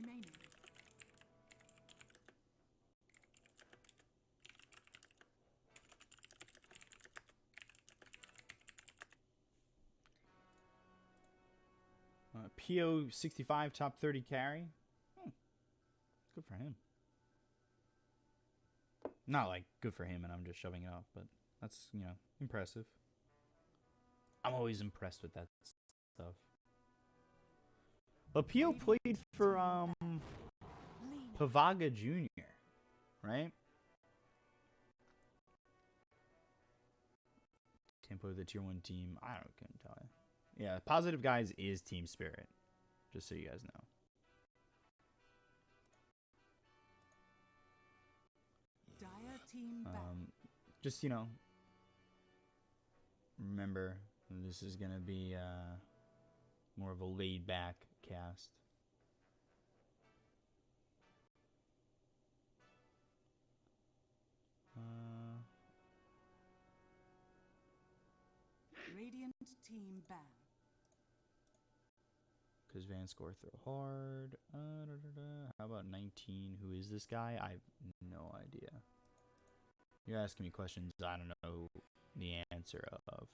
remaining. PO 65 top 30 carry. Good for him. Not like good for him and I'm just shoving it off, but that's, you know, impressive. I'm always impressed with that stuff. But PO played for Pavaga Jr., right? Can't play with the tier 1 team. I couldn't tell you. Yeah, Positive Guys is Team Spirit. Just so you guys know. Just, you know, remember, this is going to be more of a laid-back cast. Radiant team ban. Because Van score throw hard. How about 19? Who is this guy? I have no idea. You're asking me questions I don't know the answer of.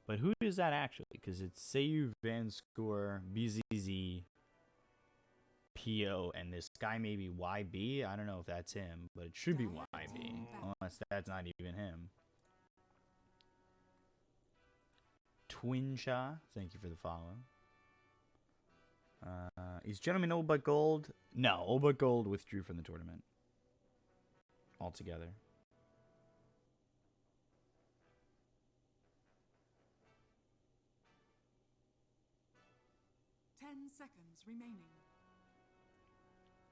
But who is that actually? Because it's Seiyu, Van Score, BZZ, PO, and this guy may be YB. I don't know if that's him, but it should be YB. Unless that's not even him. Twinsha, thank you for the follow. Is Gentleman Old But Gold? No, Old But Gold withdrew from the tournament altogether. Seconds remaining.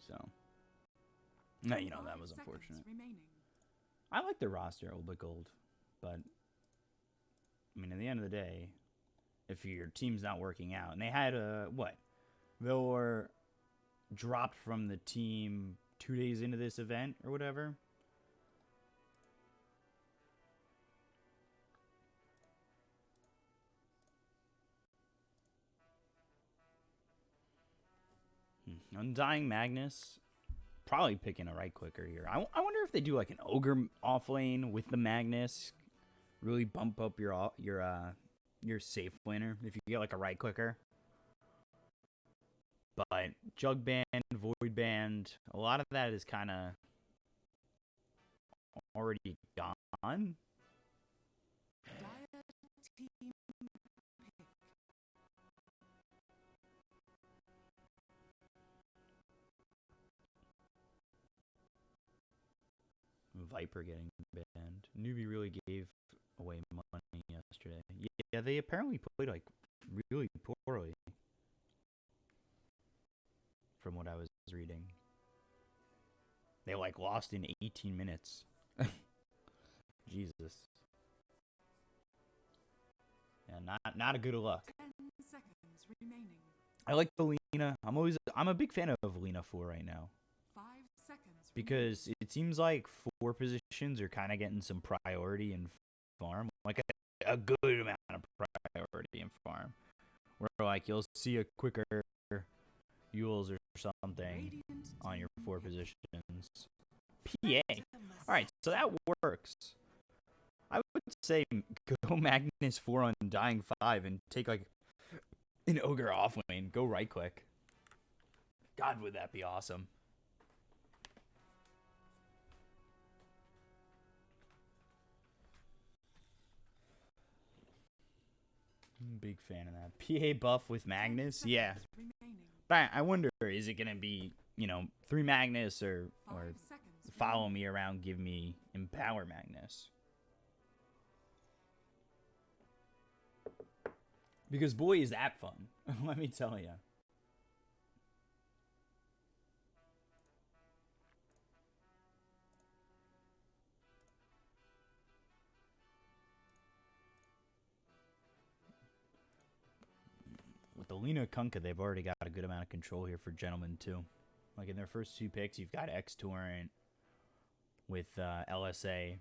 So, no, you know, that was unfortunate. I like the roster, Old But Gold, but I mean, at the end of the day, if your team's not working out, and they had what? They were dropped from the team 2 days into this event or whatever. Undying Magnus, probably picking a right clicker here. I wonder if they do like an Ogre off lane with the Magnus, really bump up your safe laner if you get like a right clicker. But Jug Band, Void Band, a lot of that is kind of already gone. Viper getting banned. Newbie really gave away money yesterday. Yeah, they apparently played like really poorly. From what I was reading, they like lost in 18 minutes. Jesus. Yeah, not a good luck. 10 seconds remaining. I like Lina. I'm a big fan of Lina 4 right now. 5 seconds because it seems like 4 positions are kind of getting some priority in farm, like a good amount of priority in farm. Where like you'll see a quicker Yules or something on your 4 positions. PA. All right, so that works. I would say go Magnus 4 on Dying 5 and take like an Ogre off lane. Go right click. God, would that be awesome. Big fan of that. PA buff with Magnus? Yeah. But I wonder, is it going to be, 3 Magnus or follow me around, give me Empower Magnus? Because boy, is that fun. Let me tell you. With the Lina Kunkka, they've already got a good amount of control here for Gentlemen, too. Like, in their first 2 picks, you've got X-Torrent with LSA.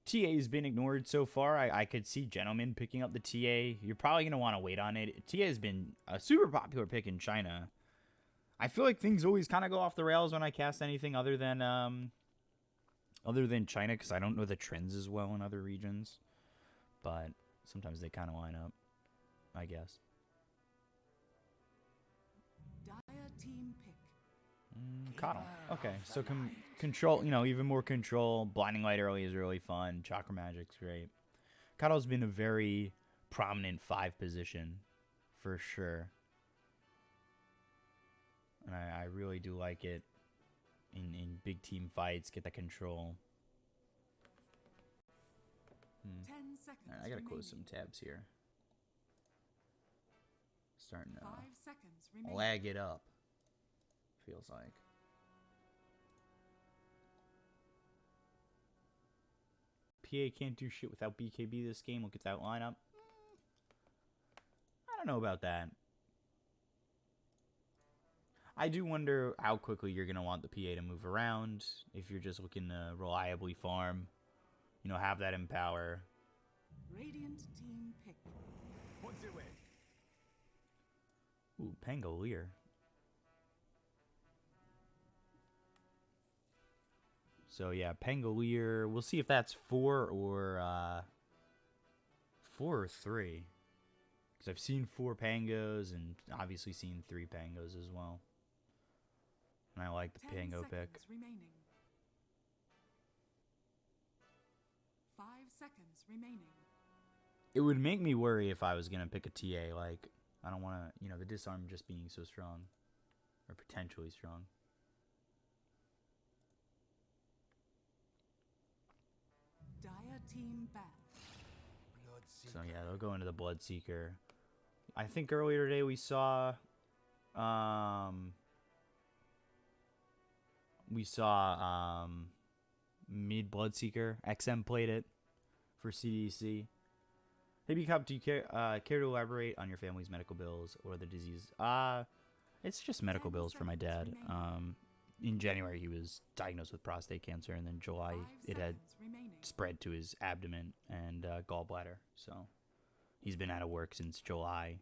TA's been ignored so far. I could see Gentlemen picking up the TA. You're probably going to want to wait on it. TA has been a super popular pick in China. I feel like things always kind of go off the rails when I cast anything other than China, because I don't know the trends as well in other regions. But sometimes they kind of line up, I guess. Dire team pick. Coddle. Okay, so control, even more control. Blinding Light early is really fun. Chakra Magic's great. Coddle's been a very prominent 5 position, for sure. And I really do like it in big team fights. Get the control. 10 seconds. Right, I gotta remaining. close some tabs here. Starting to 5 seconds remaining. lag it up. Feels like. PA can't do shit without BKB this game. Look at that lineup. I don't know about that. I do wonder how quickly you're going to want the PA to move around. If you're just looking to reliably farm. Have that empower. Radiant team pick. Ooh, Pangolier. So yeah, Pangolier. We'll see if that's 4 or 3. Because I've seen 4 Pangos and obviously seen 3 Pangos as well. And I like the Pango pick. Remaining. 5 seconds remaining. It would make me worry if I was going to pick a TA. Like, I don't want to, the disarm just being so strong. Or potentially strong. Dire team back. So yeah, they'll go into the Bloodseeker. I think earlier today we saw mid Bloodseeker. XM played it for CDC. Hey Bkop, do you care to elaborate on your family's medical bills or the disease? It's just medical bills for my dad. In January he was diagnosed with prostate cancer, and then July it had spread to his abdomen and gallbladder. So he's been out of work since July.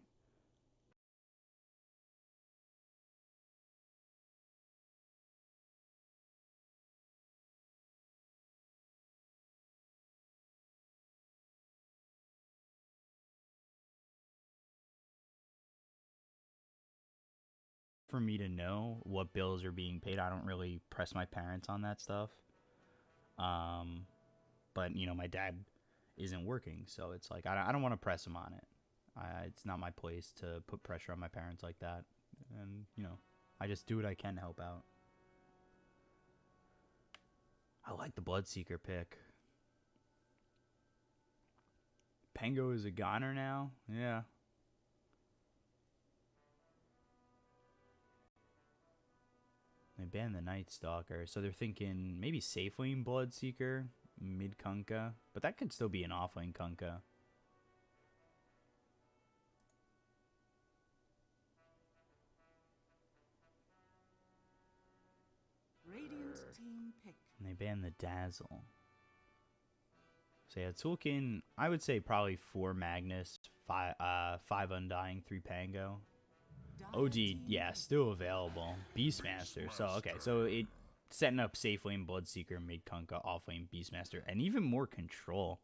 For me to know what bills are being paid, I don't really press my parents on that stuff. But my dad isn't working, so it's like I don't want to press him on it. It's not my place to put pressure on my parents like that, and I just do what I can to help out. I like the Bloodseeker pick. Pango is a goner now? Yeah. They banned the Night Stalker, so they're thinking maybe safe lane Bloodseeker, mid Kunkka, but that could still be an off lane Kunkka. Radiant team pick. And they banned the Dazzle. So yeah, it's looking, I would say probably 4 Magnus, 5 Undying, 3 Pango. OD, yeah, still available. Beastmaster. So, okay, so it setting up safe lane Bloodseeker, mid Kunkka, off lane Beastmaster, and even more control.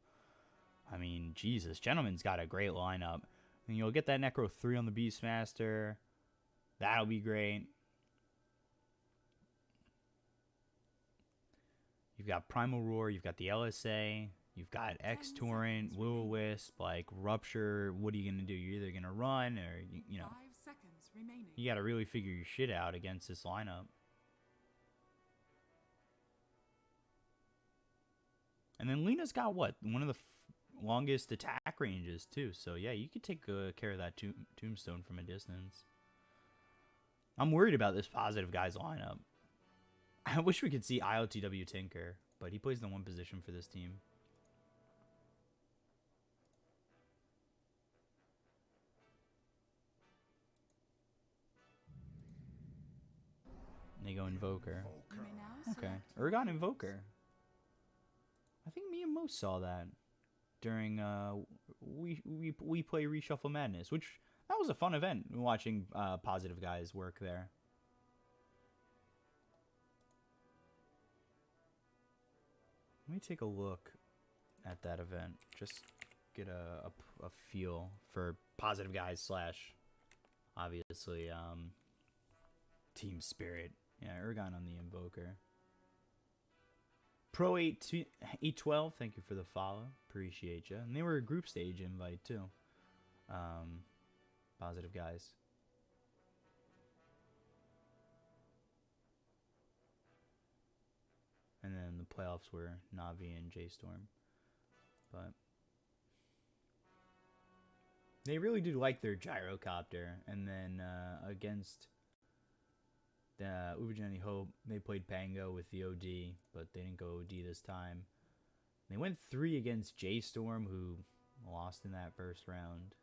I mean, Jesus, Gentleman's got a great lineup. And you'll get that Necro 3 on the Beastmaster. That'll be great. You've got Primal Roar, you've got the LSA, you've got X-Torrent, Will-O-Wisp, like Rupture. What are you going to do? You're either going to run or, 5 seconds remaining. You got to really figure your shit out against this lineup. And then Lena's got what? One of the longest attack ranges too. So yeah, you could take care of that tombstone from a distance. I'm worried about this positive guy's lineup. I wish we could see ILTW Tinker, but he plays the 1 position for this team. And they go Invoker. Okay. Urgot Invoker. I think me and Mo saw that during we play Reshuffle Madness, which that was a fun event watching positive guys work there. Let me take a look at that event. Just get a feel for positive guys slash obviously team spirit. Yeah, Ergon on the Invoker. Pro 812, thank you for the follow. Appreciate you. And they were a group stage invite too. Positive guys. And then the playoffs were Navi and J-Storm. But they really do like their gyrocopter. And then against the Ubajani Hope, they played Pango with the OD, but they didn't go OD this time. They went 3 against J-Storm, who lost in that first round.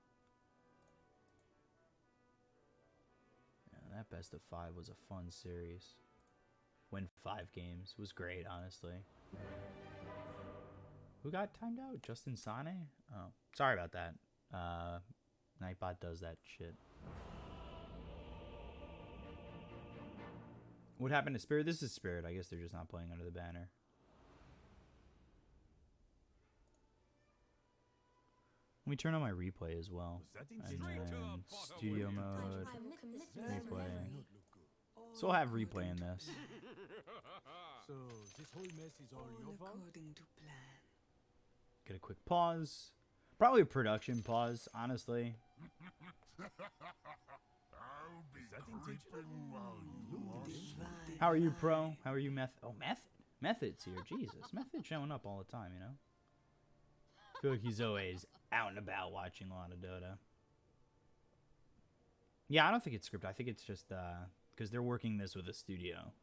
Yeah, that best of 5 was a fun series. Win 5 games. It was great, honestly. Who got timed out? Justin Sane? Oh, sorry about that. Nightbot does that shit. What happened to Spirit? This is Spirit. I guess they're just not playing under the banner. Let me turn on my replay as well. And then studio mode, replay. So we'll have replay in this. So this whole mess is all your fault? according to plan. Get a quick pause. Probably a production pause, honestly. How are you, Pro? How are you, Method? Oh, Method. Method's here. Jesus. Method's showing up all the time, you know? I feel like he's always out and about watching a lot of Dota. Yeah, I don't think it's scripted. I think it's just because they're working this with a studio.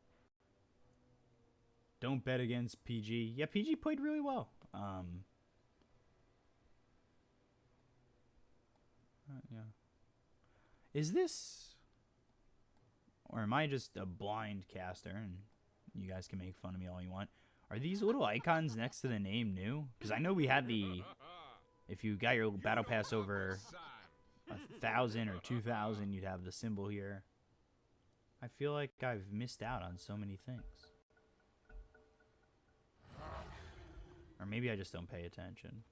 Don't bet against PG. Yeah, PG played really well. Yeah. Is this, or am I just a blind caster and you guys can make fun of me all you want? Are these little icons next to the name new? Because I know we had the, if you got your battle pass over 1,000 or 2,000, you'd have the symbol here. I feel like I've missed out on so many things. Or maybe I just don't pay attention.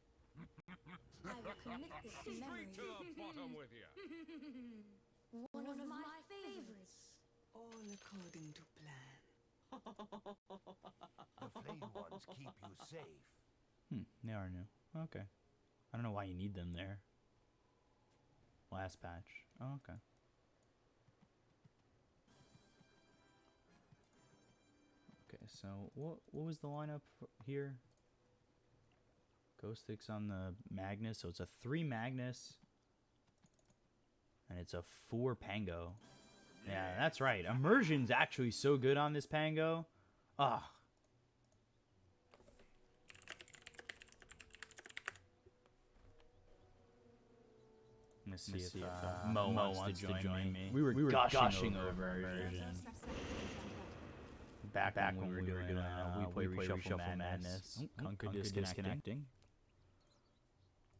I will commit this to memory. One of my favorites. All according to plan. The flame ones keep you safe. They are new. Okay. I don't know why you need them there. Last patch. Oh, okay. Okay, so what was the lineup here? Ghost Stick's on the Magnus, so it's a 3 Magnus. And it's a 4 Pango. Yeah, that's right. Immersion's actually so good on this Pango. Ugh. Let's see if Mo wants to join me. We were gushing over Immersion. Back when we were doing We Play Reshuffle Madness. Kunka disconnecting.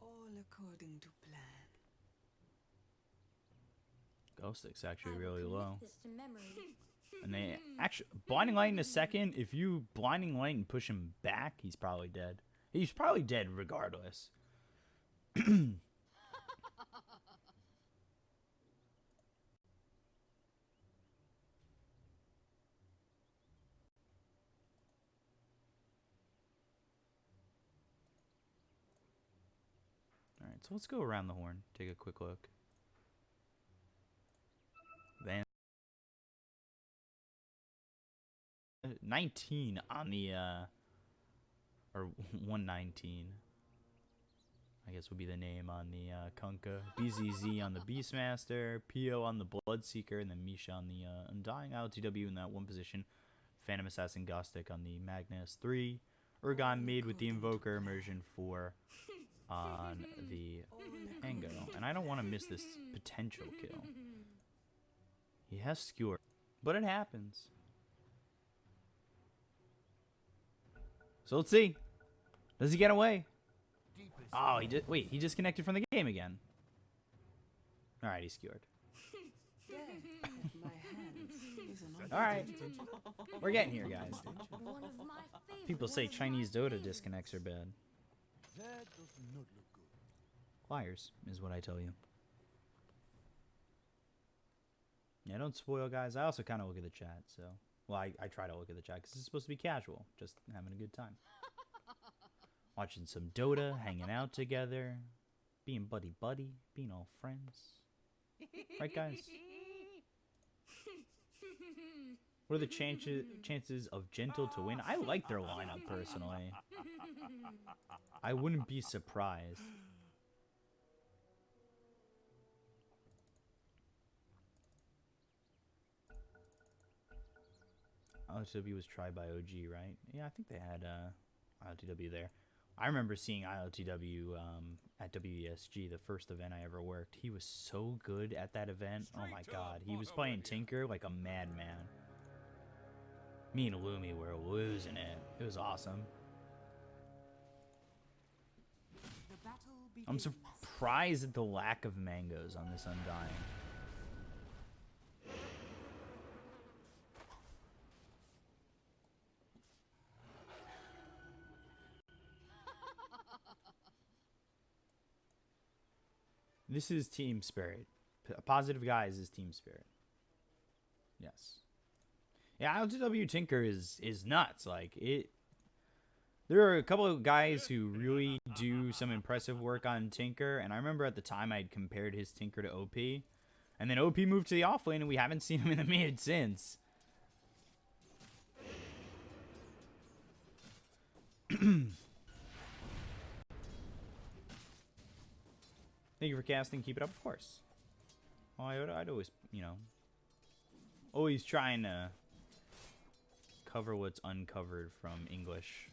All according to plan. Ghost Stick's actually I will really commit low. this to memory. And they actually Blinding Light in a second. If you Blinding Light and push him back, he's probably dead. He's probably dead regardless. Alright, so let's go around the horn. Take a quick look. Van 19 on the or 119 I guess would be the name on the Kunkka. BZZ on the Beastmaster, Pio on the Bloodseeker, and then Misha on the Undying, ILTW in that one position, Phantom Assassin Gostic on the Magnus 3, Urgon made with the Invoker, Immersion 4 on the Ango. And I don't want to miss this potential kill. He has Skewer, but it happens. So let's see. Does he get away? Oh, he did. Wait, he disconnected from the game again. All right, he's skewered. Death at my hands is an All right, we're getting here, guys. One of my favorite. People say one of Chinese my Dota favorites. disconnects are bad. That does not look good. Liars is what I tell you. Yeah, don't spoil, guys. I also kind of look at the chat, so... Well, I try to look at the chat, because it's supposed to be casual. Just having a good time. Watching some Dota, hanging out together. Being buddy-buddy. Being all friends. Right, guys? What are the chances of Gentle to win? I like their lineup, personally. I wouldn't be surprised. ILTW was tried by OG, right? Yeah, I think they had ILTW there. I remember seeing ILTW at WESG, the first event I ever worked. He was so good at that event. Oh my god. He was playing Tinker like a madman. Me and Lumi were losing it. It was awesome. I'm surprised at the lack of mangoes on this Undying. This is team spirit. Positive guys is team spirit. Yes. Yeah, LTW Tinker is nuts. Like it. There are a couple of guys who really do some impressive work on Tinker, and I remember at the time I'd compared his Tinker to OP, and then OP moved to the off lane, and we haven't seen him in the mid since. Thank you for casting. Keep it up, of course. Oh, I'd always, you know, always trying to cover what's uncovered from English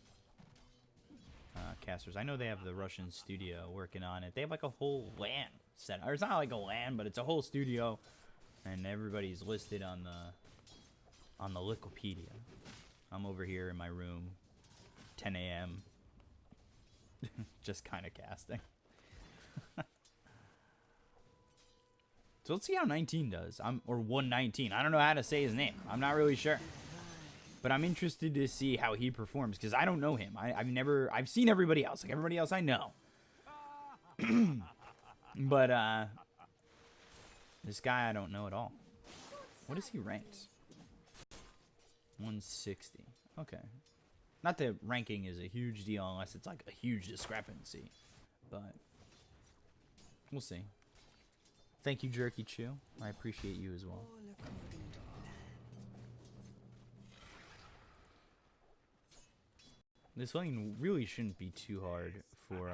casters. I know they have the Russian studio working on it. They have like a whole LAN set. Or it's not like a LAN, but it's a whole studio, and everybody's listed on the Wikipedia. I'm over here in my room, 10 a.m. just kind of casting. So let's see how 19 does. Or 119. I don't know how to say his name. I'm not really sure. But I'm interested to see how he performs, because I don't know him. I've seen everybody else. Like everybody else I know. But this guy I don't know at all. What is he ranked? 160. Okay. Not that ranking is a huge deal unless it's like a huge discrepancy. But we'll see. Thank you, Jerky Chew. I appreciate you as well. all according to plan. This lane really shouldn't be too hard for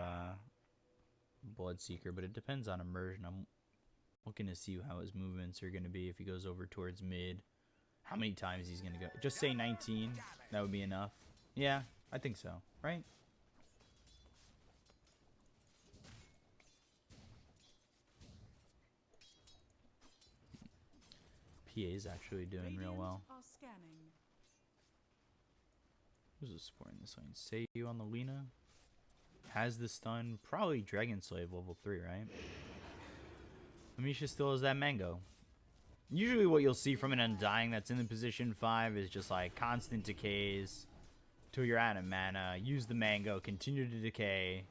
Bloodseeker, but it depends on immersion. I'm looking to see how his movements are going to be if he goes over towards mid. How many times he's going to go. Just say 19. That would be enough. Yeah, I think so. Right? PA is actually doing real well. Who's the support in this lane? Say you on the Lena. Has the stun. Probably Dragon Slave level 3, right? Amisha still has that mango. Usually what you'll see from an Undying that's in the position 5 is just like constant decays till you're out of mana. Use the mango, continue to decay,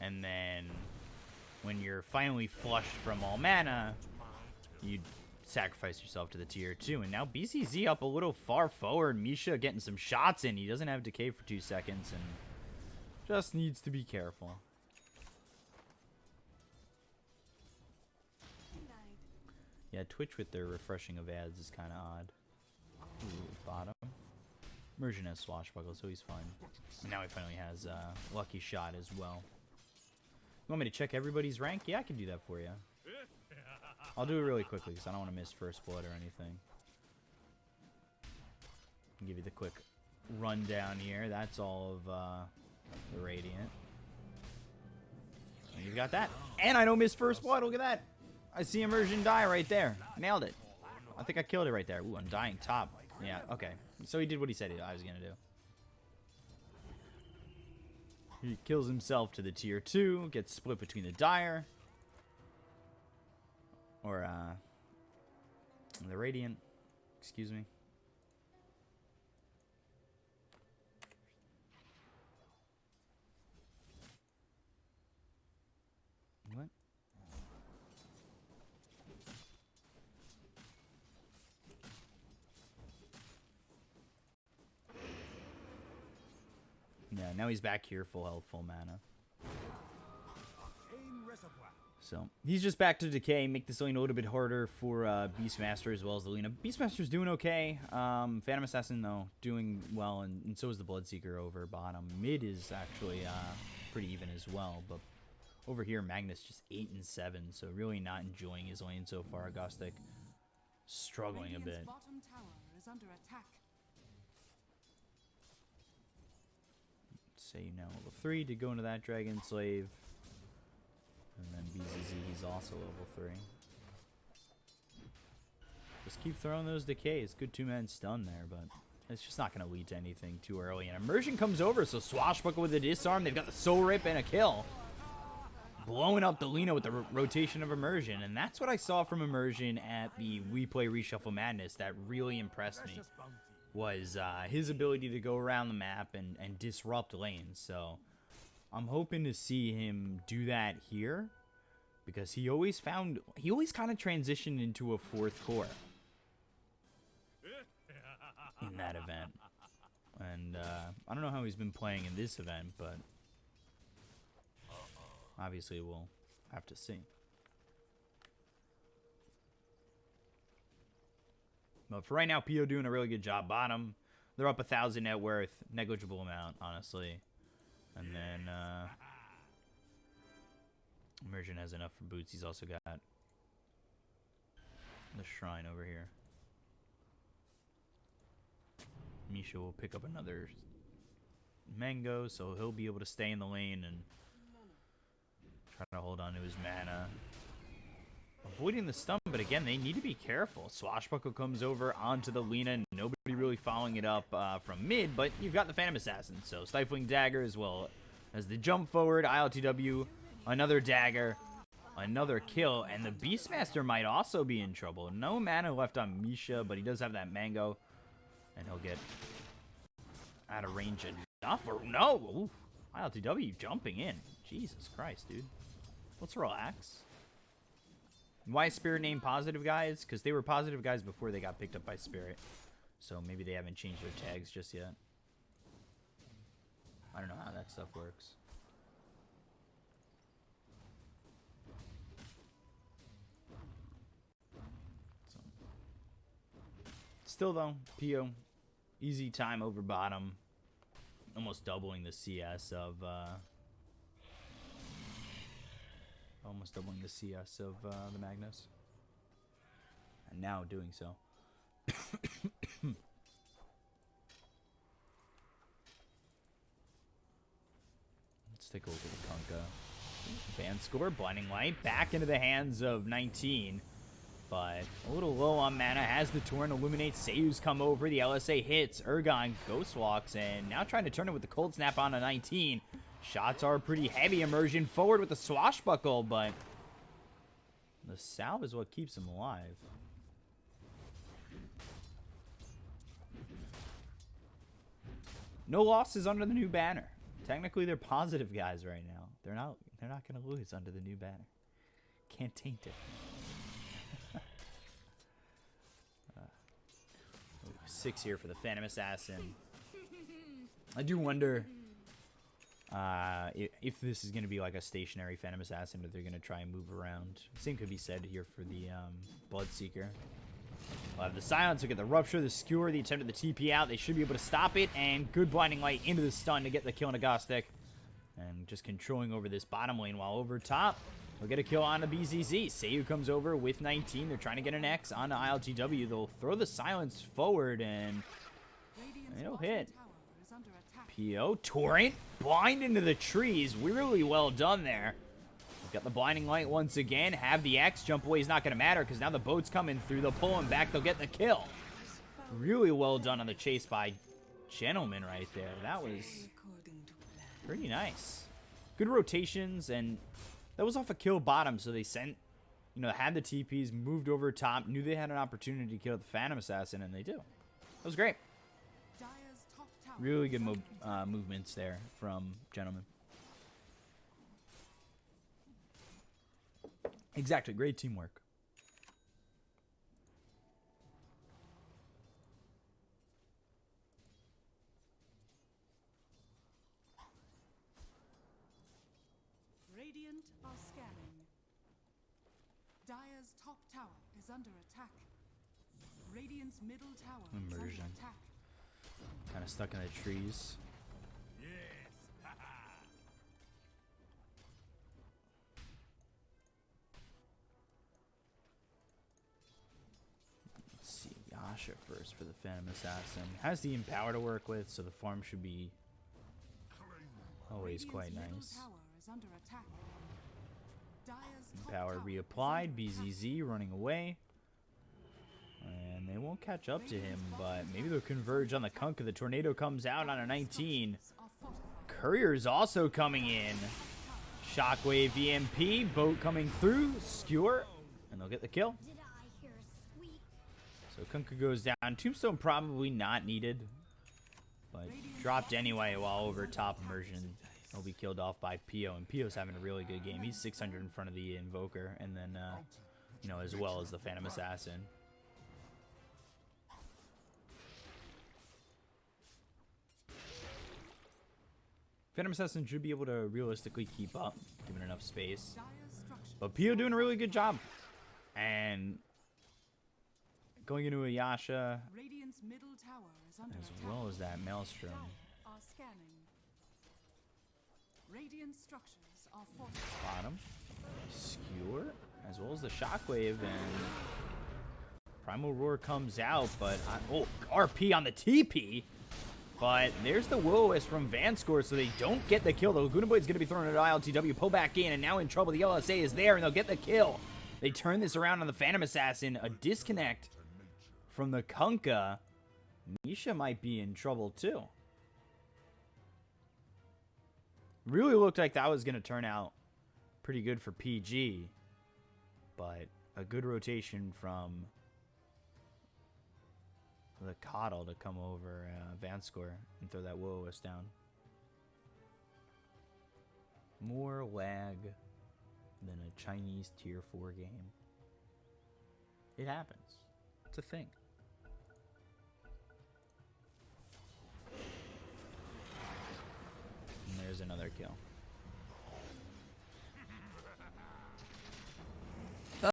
and then when you're finally flushed from all mana, you sacrifice yourself to the tier 2. And now BCZ up a little far forward. Misha getting some shots in. He doesn't have decay for 2 seconds and just needs to be careful. Yeah, Twitch with their refreshing of ads is kind of odd. Ooh, bottom. Immersion has Swashbuckle, so he's fine. And now he finally has Lucky Shot as well. You want me to check everybody's rank? Yeah, I can do that for you. I'll do it really quickly because I don't want to miss first blood or anything. I'll give you the quick rundown here. That's all of the Radiant. And you got that. And I don't miss first blood. Look at that. I see Immersion die right there. Nailed it. I think I killed it right there. Ooh, Undying top. Yeah, okay. So he did what he said I was going to do. He kills himself to the tier 2. Gets split between the Dire. Or, The Radiant. Excuse me. What? Yeah, now he's back here, full health, full mana. So, he's just back to decay, make this lane a little bit harder for Beastmaster as well as the Lina. Beastmaster's doing okay. Phantom Assassin, though, doing well, and so is the Bloodseeker over bottom. Mid is actually pretty even as well, but over here, Magnus just 8 and 7, so really not enjoying his lane so far. Agostic struggling a bit. Bottom tower is under attack. Say now level 3 to go into that Dragon Slave. And then BZZ, he's also level 3. Just keep throwing those decays. Good 2-man stun there, but it's just not going to lead to anything too early. And Immersion comes over, so Swashbuckle with a disarm. They've got the Soul Rip and a kill. Blowing up the Lina with the rotation of Immersion. And that's what I saw from Immersion at the We Play Reshuffle Madness that really impressed me. Was his ability to go around the map and disrupt lanes. So I'm hoping to see him do that here, because he always kind of transitioned into a 4th core in that event. And I don't know how he's been playing in this event, but obviously we'll have to see. But for right now, PO doing a really good job. Bottom, they're up 1,000 net worth. Negligible amount, honestly. And then Immersion has enough for boots. He's also got the Shrine over here. Misha will pick up another Mango, so he'll be able to stay in the lane and try to hold on to his mana. Avoiding the stun, but again, they need to be careful. Swashbuckle comes over onto the Lina, and nobody really following it up from mid, but you've got the Phantom Assassin, so Stifling Dagger as well as the jump forward, ILTW, another dagger, another kill, and the Beastmaster might also be in trouble. No mana left on Misha, but he does have that Mango, and he'll get out of range enough, or no! Ooh, ILTW jumping in. Jesus Christ, dude. Let's relax. Why is Spirit named Positive Guys? Because they were Positive Guys before they got picked up by Spirit. So maybe they haven't changed their tags just yet. I don't know how that stuff works. So. Still though, PO, easy time over bottom. Almost doubling the CS of... almost doubling the CS of the Magnus. And now doing so. Let's take a look at the Kunkka. Van score, Blinding Light, back into the hands of 19. But a little low on mana, has the Torrent, illuminates, Seiyu's come over, the LSA hits, Urgon ghost walks, and now trying to turn it with the Cold Snap on a 19. Shots are pretty heavy. Immersion forward with the Swashbuckle, but the salve is what keeps him alive. No losses under the new banner. Technically, they're positive guys right now. They're not going to lose under the new banner. Can't taint it. 6 here for the Phantom Assassin. I do wonder if this is going to be like a stationary Phantom Assassin, or they're going to try and move around. Same could be said here for the Bloodseeker. We'll have the Silence, look at the Rupture, the Skewer, the attempt at the TP out. They should be able to stop it, and good Blinding Light into the stun to get the kill on Agostic. And just controlling over this bottom lane, while over top, we'll get a kill on the BZZ. Seiyu comes over with 19. They're trying to get an X on the ILTW. They'll throw the Silence forward, and it'll hit. PO, Torrent, blind into the trees. Really well done there. We've got the Blinding Light once again. Have the X. Jump away is not going to matter because now the boat's coming through. They'll pull him back. They'll get the kill. Really well done on the chase by Gentleman right there. That was pretty nice. Good rotations, and that was off a kill bottom, so they sent you know, had the TPs, moved over top, knew they had an opportunity to kill the Phantom Assassin, and they do. It was great. Dire's top tower Really good is under attack. movements there from Gentleman. Exactly. Great teamwork. Radiant are scanning. Dire's top tower is under attack. Radiant's middle tower is under Immersion. attack. Kind of stuck in the trees. Let's see. Yasha first for the Phantom Assassin. Has the Empower to work with, so the farm should be always Radiant's quite middle nice. tower is under attack. Dire's top Power tower is reapplied. under attack. BZZ running away. And they won't catch up to him, but maybe they'll converge on the Kunkka. The tornado comes out on a 19. Are fortified. Courier's also coming in. Shockwave EMP. Boat coming through. Skewer. And they'll get the kill. Did I hear a squeak? So Kunkka goes down. Tombstone probably not needed. But dropped anyway while over top immersion. He'll be killed off by Pio. And Pio's having a really good game. He's 600 in front of the Invoker. And then, you know, as well as the Phantom Assassin. Phantom Assassin should be able to realistically keep up, given enough space. Dire's structures But Pio doing a really good job. And going into a Yasha, Radiant's middle tower is under as attack. well as that Maelstrom. Are scanning. Radiant structures are fortified. Bottom. Skewer, as well as the Shockwave. And Primal Roar comes out, but... oh, RP on the TP. But there's the Will-O-Wisp from Vanscore, so they don't get the kill. The Laguna Blade's going to be thrown at ILTW. Pull back in, and now in trouble. The LSA is there, and they'll get the kill. They turn this around on the Phantom Assassin. A disconnect from the Kunkka. Nisha might be in trouble, too. Really looked like that was going to turn out pretty good for PG. But a good rotation from the Coddle to come over Vanscore and throw that Will-O-Wisp down. More lag than a Chinese tier 4 game. It happens. It's a thing. And there's another kill.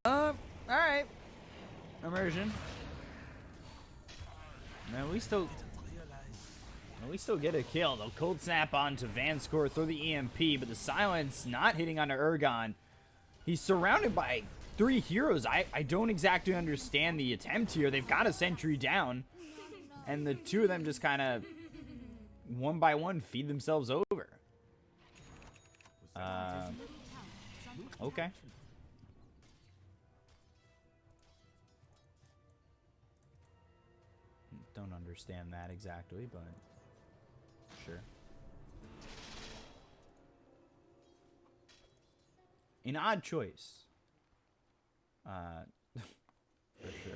Alright. Immersion. At least they'll get a kill. They'll cold snap onto Vanscore, throw the EMP, but the silence not hitting onto Ergon. He's surrounded by 3 heroes. I don't exactly understand the attempt here. They've got a sentry down, and the 2 of them just kind of one by one feed themselves over. Okay. Don't understand that exactly, but sure. An odd choice. For sure.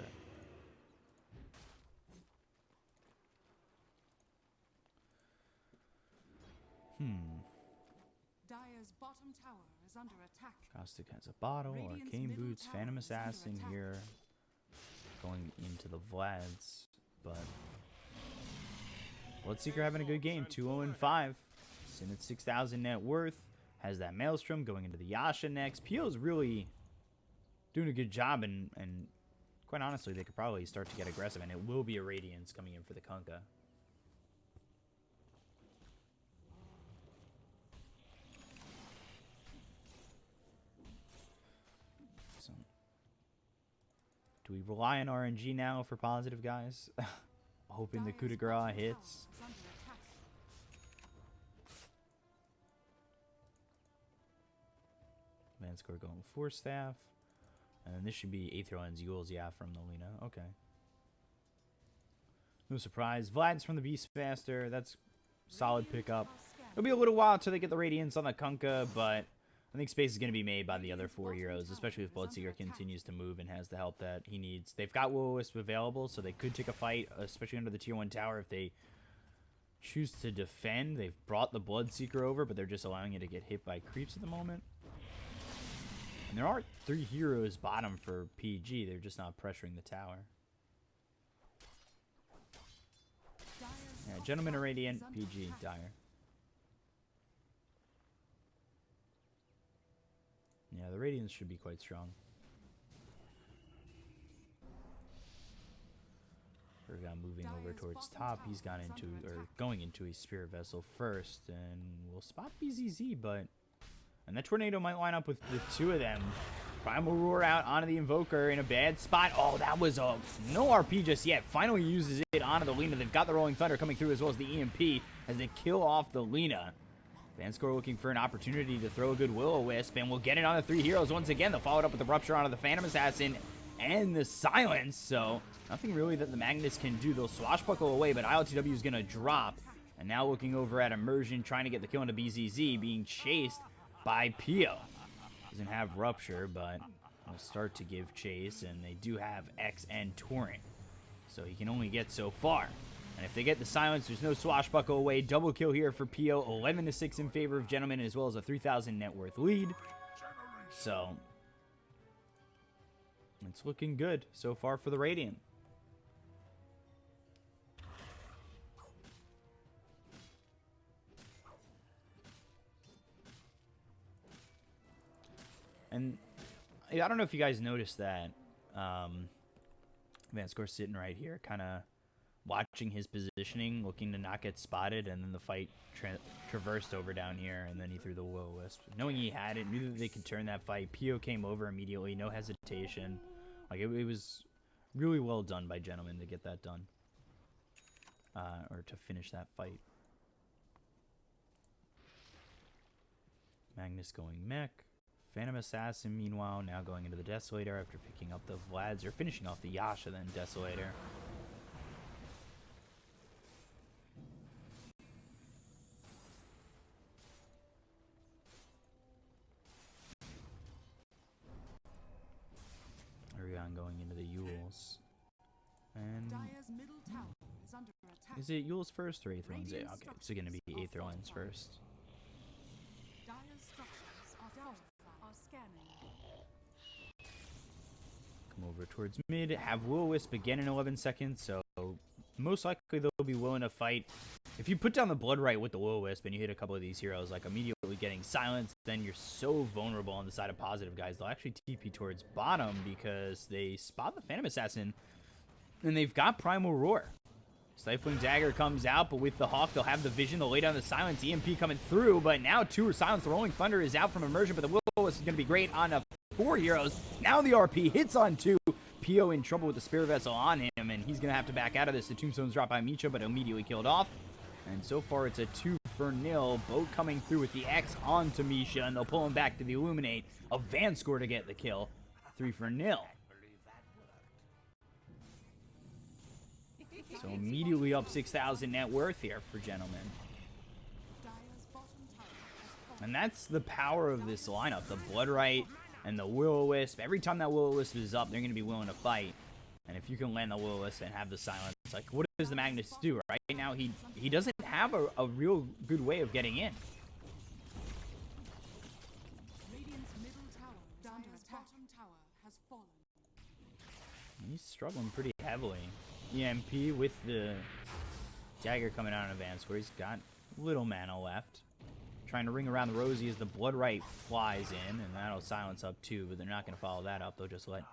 Dire's bottom tower is under attack. Caustic has a bottle, Radiant's Arcane middle Boots, tower Phantom is under Assassin attack. here. Going into the Vlads, but Bloodseeker having a good game, 2-0-5. Sin at 6,000 net worth. Has that Maelstrom going into the Yasha next. Pio's really doing a good job, and quite honestly, they could probably start to get aggressive, and it will be a Radiance coming in for the Kunkka. So, do we rely on RNG now for positive, guys? Hoping the coup de grace Dire's hits. bottom tower is under attack. Vanscore going 4 staff. And then this should be Aether Lens Yules, yeah, from the Lena. Okay. No surprise. Vlad's from the Beastmaster. That's solid pickup. Are scanning. It'll be a little while until they get the Radiance on the Kunkka, but I think space is going to be made by the other 4 heroes, especially if Bloodseeker continues to move and has the help that he needs. They've got Will-O-Wisp available, so they could take a fight, especially under the tier 1 tower if they choose to defend. They've brought the Bloodseeker over, but they're just allowing it to get hit by creeps at the moment. And there are 3 heroes bottom for PG. They're just not pressuring the tower. Yeah, Gentleman of Radiant, PG, Dire. Yeah, the Radiance should be quite strong. Urgon moving over towards top. He's gone into, or going into a Spirit Vessel first, and we'll spot BZZ, but... And that Tornado might line up with the 2 of them. Primal Roar out onto the Invoker in a bad spot. Oh, that was a no RP just yet. Finally uses it onto the Lina. They've got the Rolling Thunder coming through as well as the EMP as they kill off the Lina. Vanscore looking for an opportunity to throw a good Will-O-Wisp, and we'll get it on the 3 heroes once again. They'll follow it up with the Rupture onto the Phantom Assassin and the Silence, so nothing really that the Magnus can do. They'll swashbuckle away, but ILTW is going to drop. And now looking over at Immersion, trying to get the kill into BZZ, being chased by Pio. Doesn't have Rupture, but will start to give chase, and they do have X and Torrent, so he can only get so far. And if they get the Silence, there's no swashbuckle away. Double kill here for Pio. 11-6 in favor of Gentleman, as well as a 3,000 net worth lead. So it's looking good so far for the Radiant. And I don't know if you guys noticed that Vanscore's sitting right here, kind of watching his positioning, looking to not get spotted, and then the fight traversed over down here, and then he threw the Will-O-Wisp. Knowing he had it, knew that they could turn that fight. Pio came over immediately, no hesitation. Like, it was really well done by Gentleman to get that done. Or to finish that fight. Magnus going mech. Phantom Assassin, meanwhile, now going into the Desolator after picking up the Vlads, or finishing off the Yasha, then Desolator. Urgon going into the Yules. And Dire's middle tower is under attack. is it Yules first or Aetherlens? Okay, it's going to be Aetherlens first. Dire's structures are fortified. Are scanning. Come over towards mid. Have Will-O-Wisp again in 11 seconds, so most likely they'll be willing to fight. If you put down the Blood Right with the Will-O-Wisp and you hit a couple of these heroes, like immediately getting silenced, then you're so vulnerable on the side of positive guys. They'll actually TP towards bottom because they spot the Phantom Assassin, and they've got Primal Roar. Stifling Dagger comes out, but with the Hawk, they'll have the vision. They'll lay down the Silence. EMP coming through, but now 2 are silenced. The Rolling Thunder is out from Immersion, but the Will-O-Wisp is going to be great on 4 heroes. Now the RP hits on 2. Pio in trouble with the Spirit Vessel on him, and he's going to have to back out of this. The Tombstone's dropped by Micha, but immediately killed off. And so far, it's a 2-0. Boat coming through with the X onto Misha, and they'll pull him back to the Illuminate. A Vanscore to get the kill. 3-0. So immediately up 6,000 net worth here for Gentleman. Dire's bottom tower has fallen. And that's the power of this lineup. The Blood Right and the Will-O-Wisp. Every time that Will-O-Wisp is up, they're going to be willing to fight. And if you can land the Will-O-Wisp and have the Silence, it's like, what does the Magnus do? Right now, he doesn't have a real good way of getting in. Radiant's middle tower is under attack. Bottom tower has fallen. He's struggling pretty heavily. EMP with the Dagger coming out in advance, where he's got little mana left. Trying to ring around the rosy as the Blood Right flies in, and that'll silence up too, but they're not going to follow that up. They'll just let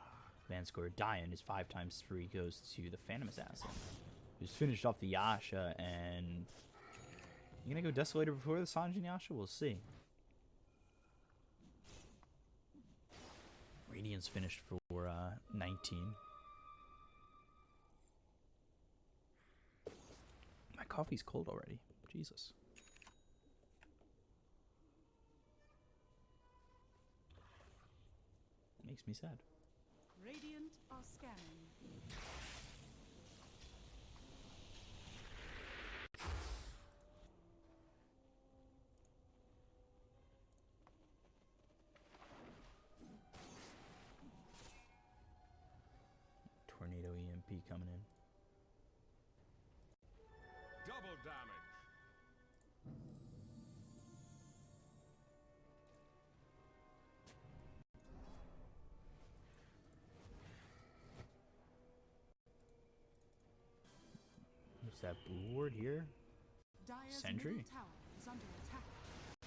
Vanscore die, and his 5x3 goes to the Phantom Assassin, who's finished off the Yasha. And you going to go Desolator before the Sanjin Yasha? We'll see. Radiant's finished for 19. My coffee's cold already. Jesus. Makes me sad. Radiant are scanning. coming in. Double damage. What's that blue ward here? Dire's Sentry? middle tower is under attack.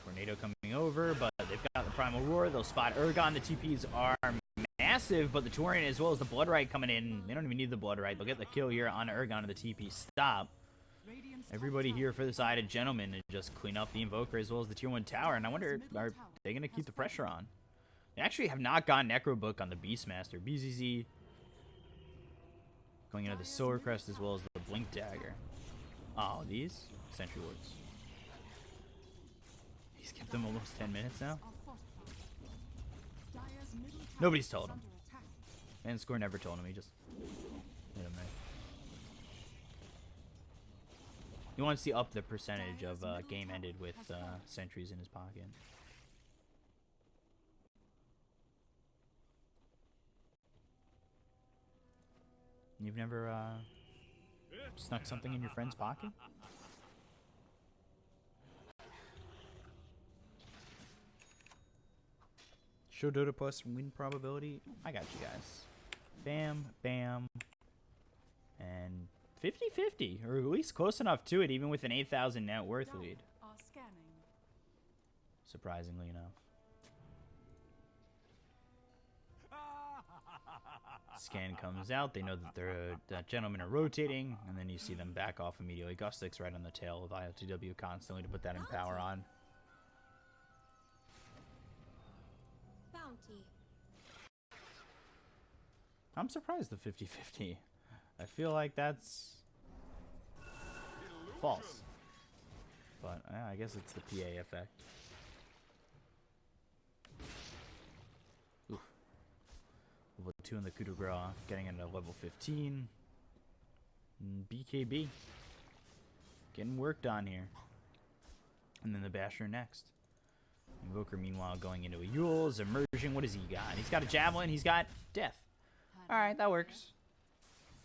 Tornado coming over, but they've got the Primal Roar. They'll spot Urgon. The TPs are massive, but the Taurean as well as the Bloodright coming in. They don't even need the Bloodright. They'll get the kill here on Urgon and the TP stop. Radiant's Everybody top here tower for the is side under of Gentlemen and just clean up the Invoker as well as the Tier 1 tower. And I wonder, are they going to keep the pressure on? They actually have not gotten Necro Book on the Beastmaster. BZZ going into the Solar Crest as well as the Blink Dagger. Oh, these? Sentry Wards. He's kept them almost 10 minutes now. are fortified. Dire's middle tower Nobody's is told him. under attack. And Score never told him. He just hit him there. He wants to up the percentage of game ended with sentries in his pocket. You've never snuck something in your friend's pocket? Show Dota plus win probability. I got you guys. Bam, bam. And 50-50, or at least close enough to it, even with an 8,000 net worth Dire lead. are scanning. Surprisingly enough. Scan comes out. They know that that gentlemen are rotating, and then you see them back off immediately. Gustic's right on the tail of ILTW constantly to put that in power on. Bounty. I'm surprised the 50-50. I feel like that's false. But I guess it's the PA effect. Oof. Level 2 in the coup de grace, getting into level 15. And BKB. Getting worked on here. And then the Basher next. Invoker, meanwhile, going into a Yule's, emerging. What does he got? He's got a Javelin. He's got Death. Alright, that works.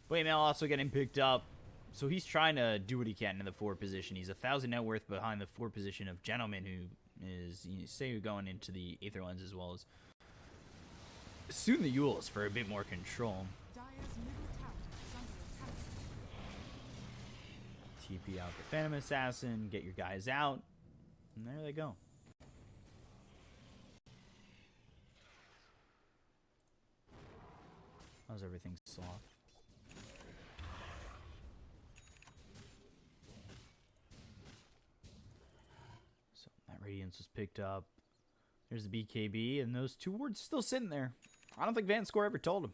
Blade also getting picked up. So he's trying to do what he can in the 4 position. He's 1,000 net worth behind the 4 position of Gentleman, who is, you say, going into the Aether Lens as well as soon the Yules for a bit more control. Dire's middle tower is under attack. TP out the Phantom Assassin, get your guys out, and there they go. How's everything soft? So that Radiance was picked up. There's the BKB, and those 2 wards still sitting there. I don't think Van Score ever told him.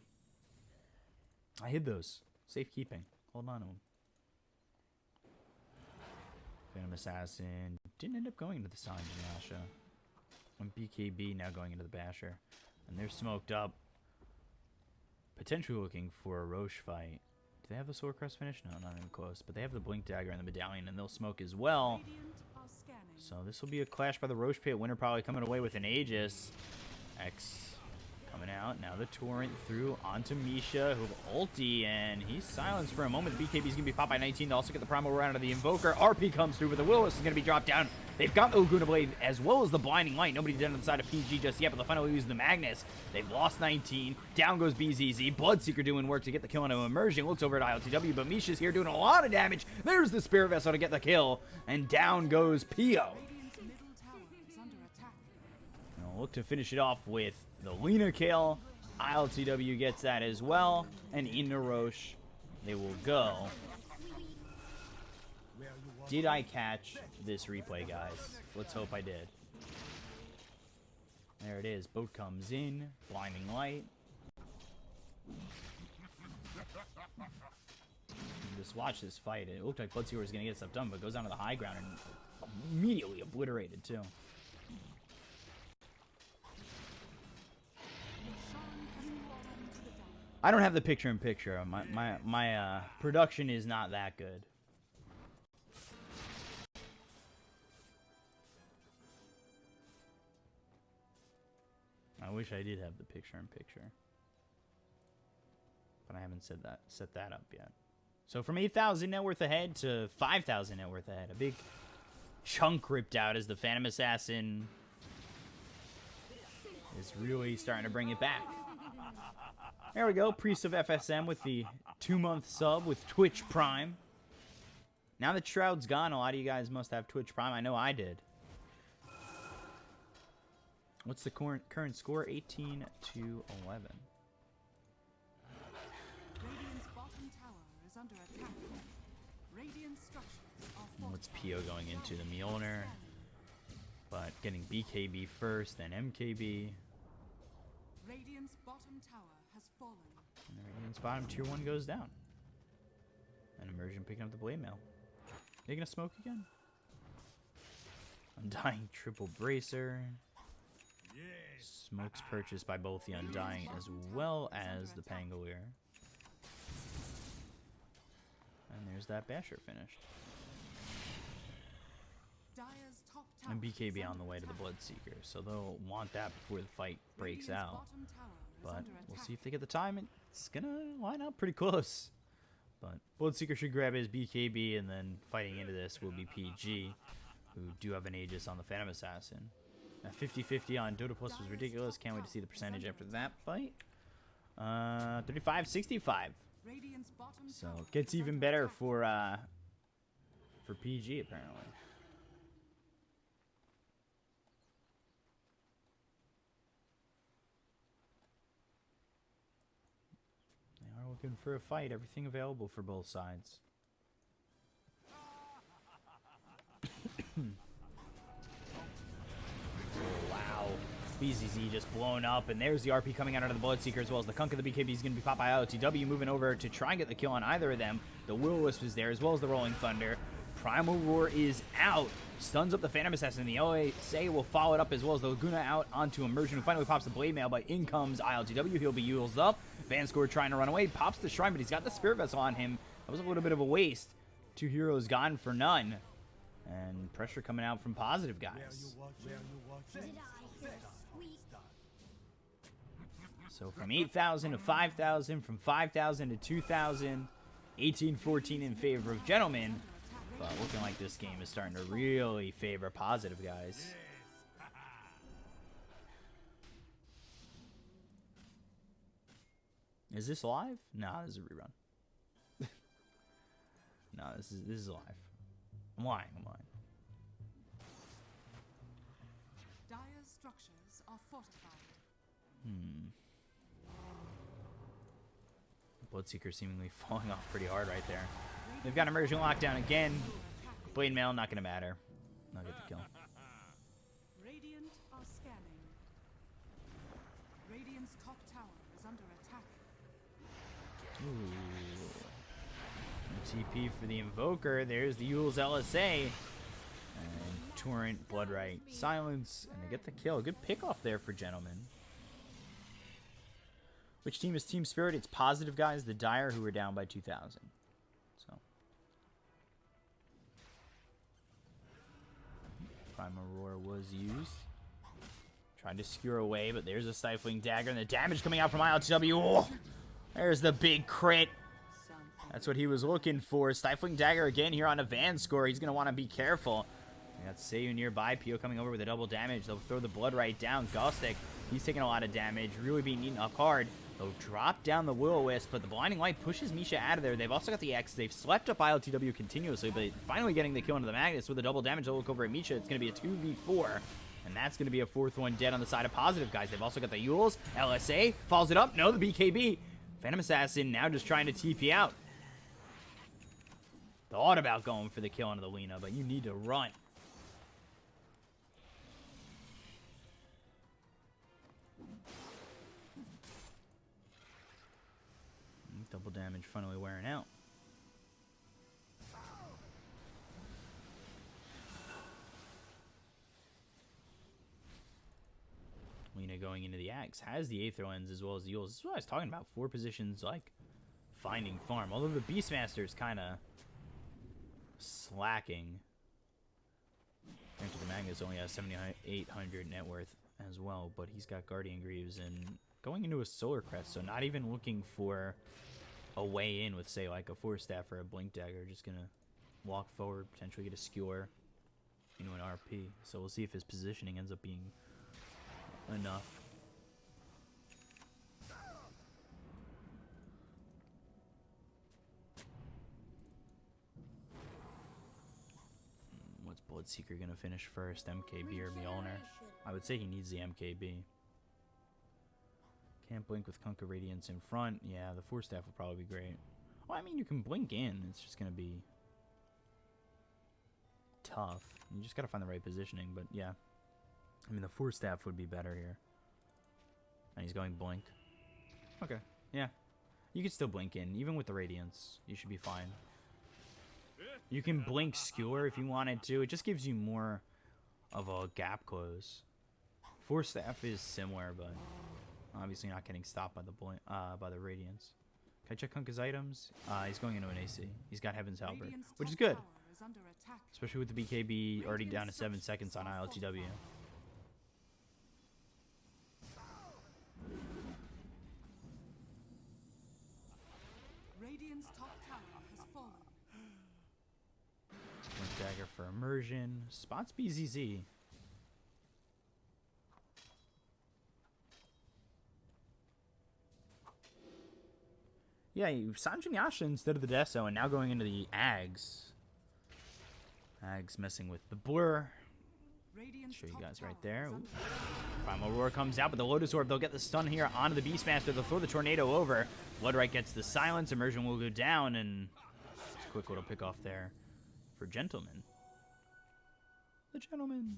I hid those. Safekeeping. Hold on to them. Phantom Assassin didn't end up going into the Sanj and Asha. And BKB now going into the Basher. And they're smoked up. Potentially looking for a Roche fight. Do they have the Sword Crest finish? No, not even close. But they have the Blink Dagger and the Medallion, and they'll smoke as well. Radiant are scanning. So this will be a clash by the Roche Pit. Winner probably coming away with an Aegis. X coming out. Now the Torrent through onto Misha, who will ulti, and he's silenced for a moment. The BKB is going to be popped by 19. They also get the Primal round of the Invoker. RP comes through, but the Willis is going to be dropped down. They've got the Laguna Blade as well as the Blinding Light. Nobody did on the side of PG just yet, but they'll finally use the Magnus. They've lost 19. Down goes BZZ. Bloodseeker doing work to get the kill on Immersion. Looks over at ILTW, but Misha's here doing a lot of damage. There's the Spirit Vessel to get the kill, and down goes Pio. Radiant's middle tower is under attack. And they'll look to finish it off with the Lena kill. ILTW gets that as well, and into Roche they will go. Did I catch this replay, guys? Let's hope I did. There it is. Boat comes in. Blinding light. Just watch this fight. It looked like Bloodseeker was going to get stuff done, but goes down to the high ground and immediately obliterated, too. I don't have the picture-in-picture. My production is not that good. I wish I did have the picture-in-picture. but I haven't set that up yet. So from 8,000 net worth ahead to 5,000 net worth ahead, a big chunk ripped out as the Phantom Assassin is really starting to bring it back. There we go, Priest of FSM with the 2-month sub with Twitch Prime. Now that Shroud's gone, a lot of you guys must have Twitch Prime. I know I did. What's the current score? 18 to 11. Radiant's bottom tower is under attack. Radiant structures are And what's fortified. Pio going into? The Mjolnir. But getting BKB first, then MKB. Radiant's bottom tower has fallen. And Radiant's bottom tier 1 goes down. And Immersion picking up the Blade Mail. They gonna smoke again? Undying triple bracer. Smokes purchased by both the Undying as well as the Pangolier. And there's that Basher finished. Dire's top tower And BKB is on under the way to the attack. Bloodseeker, so they'll want that before the fight breaks Radiant's out. bottom tower is But under we'll attack. see if they get the time. It's gonna line up pretty close. But Bloodseeker should grab his BKB, and then fighting into this will be PG, who do have an Aegis on the Phantom Assassin. Now 50-50 on Dota Plus was ridiculous. Can't wait to see the percentage after that fight. 35-65. Radiant's bottom So tower it gets is even under better attack. for PG apparently. They are looking for a fight. Everything available for both sides. Wow. BZZ just blown up, and there's the RP coming out of the Bloodseeker as well as the Kunk of the BKB is going to be popped by LTW, moving over to try and get the kill on either of them. The Will-O-Wisp is there as well as the Rolling Thunder. Primal Roar is out. Stuns up the Phantom Assassin. The OSA will follow it up as well as the Laguna out onto Immersion, who finally pops the Blade Mail, but in comes ILTW. He'll be used up. Vanscore trying to run away. Pops the Shrine, but he's got the Spirit Vessel on him. That was a little bit of a waste. 2 heroes gone for none. And pressure coming out from positive guys. So from 8,000 to 5,000, from 5,000 to 2,000, 18-14 in favor of Gentlemen. But looking like this game is starting to really favor positive guys. Is this live? Nah, this is a rerun. Nah, this is live. I'm lying. Dire's structures are fortified. Bloodseeker seemingly falling off pretty hard right there. They've got Immersion lockdown again. Blade Mail, not going to matter. Not get the kill. Radiant are scanning. Radiant's top tower is under attack. Ooh. TP for the Invoker. There's the Yule's LSA. And Torrent, Bloodright, Silence. And they get the kill. Good pick off there for Gentlemen. Which team is Team Spirit? It's positive guys, the Dire, who are down by 2,000. So. Primal Roar was used. Tried to skewer away, but there's a Stifling Dagger, and the damage coming out from ILTW. Oh, there's the big crit. That's what he was looking for. Stifling Dagger again here on a Vanscore. He's going to want to be careful. We got Seiyu nearby. Pio coming over with a double damage. They'll throw the blood right down. Gostic, he's taking a lot of damage. Really being eaten up hard. They'll drop down the Will-O-Wisp, but the Blinding Light pushes Misha out of there. They've also got the X. They've slept up ILTW continuously, but finally getting the kill into the Magnus with a double damage. They'll look over at Misha. It's going to be a 2v4, and that's going to be a 4th one dead on the side of positive guys. They've also got the Yules. LSA follows it up. No, the BKB. Phantom Assassin now just trying to TP out. Thought about going for the kill into the Lina, but you need to run. Double damage finally wearing out. Lina going into the Axe has the Aether Lens as well as the Yules. This is what I was talking about. 4 positions like finding farm. Although the Beastmaster is kind of slacking. Granted, the Magnus only has 7,800 net worth as well, but he's got Guardian Greaves and going into a Solar Crest, so not even looking for a way in with, say, like a Force Staff or a Blink Dagger. Just going to walk forward, potentially get a Skewer into an RP. So we'll see if his positioning ends up being enough. What's Bloodseeker going to finish first, MKB or Mjolnir? I would say he needs the MKB. Can't blink with Kunkka Radiance in front. Yeah, the Force Staff would probably be great. Well, I mean, you can blink in. It's just going to be tough. You just got to find the right positioning, but yeah. I mean, the Force Staff would be better here. And he's going blink. Okay, yeah. You can still blink in. Even with the Radiance, you should be fine. You can blink Skewer if you wanted to. It just gives you more of a gap close. Force Staff is similar, but obviously not getting stopped by the by the Radiance. Can I check Kunkka's items? He's going into an AC. He's got Heaven's Halberd, which is good. Especially with the BKB already down to 7 seconds on ILTW. Radiant's top tower has fallen. Blink Dagger for immersion. Spots BZZ. Yeah, Sanjin Yasha instead of the Deso, and now going into the Ags. Ags messing with the Blur. Show you guys right there. Ooh. Primal Roar comes out, but the Lotus Orb, they'll get the stun here onto the Beastmaster. They'll throw the Tornado over. Bloodright gets the silence. Immersion will go down, and it's a quick little pick off there for Gentleman. The Gentleman.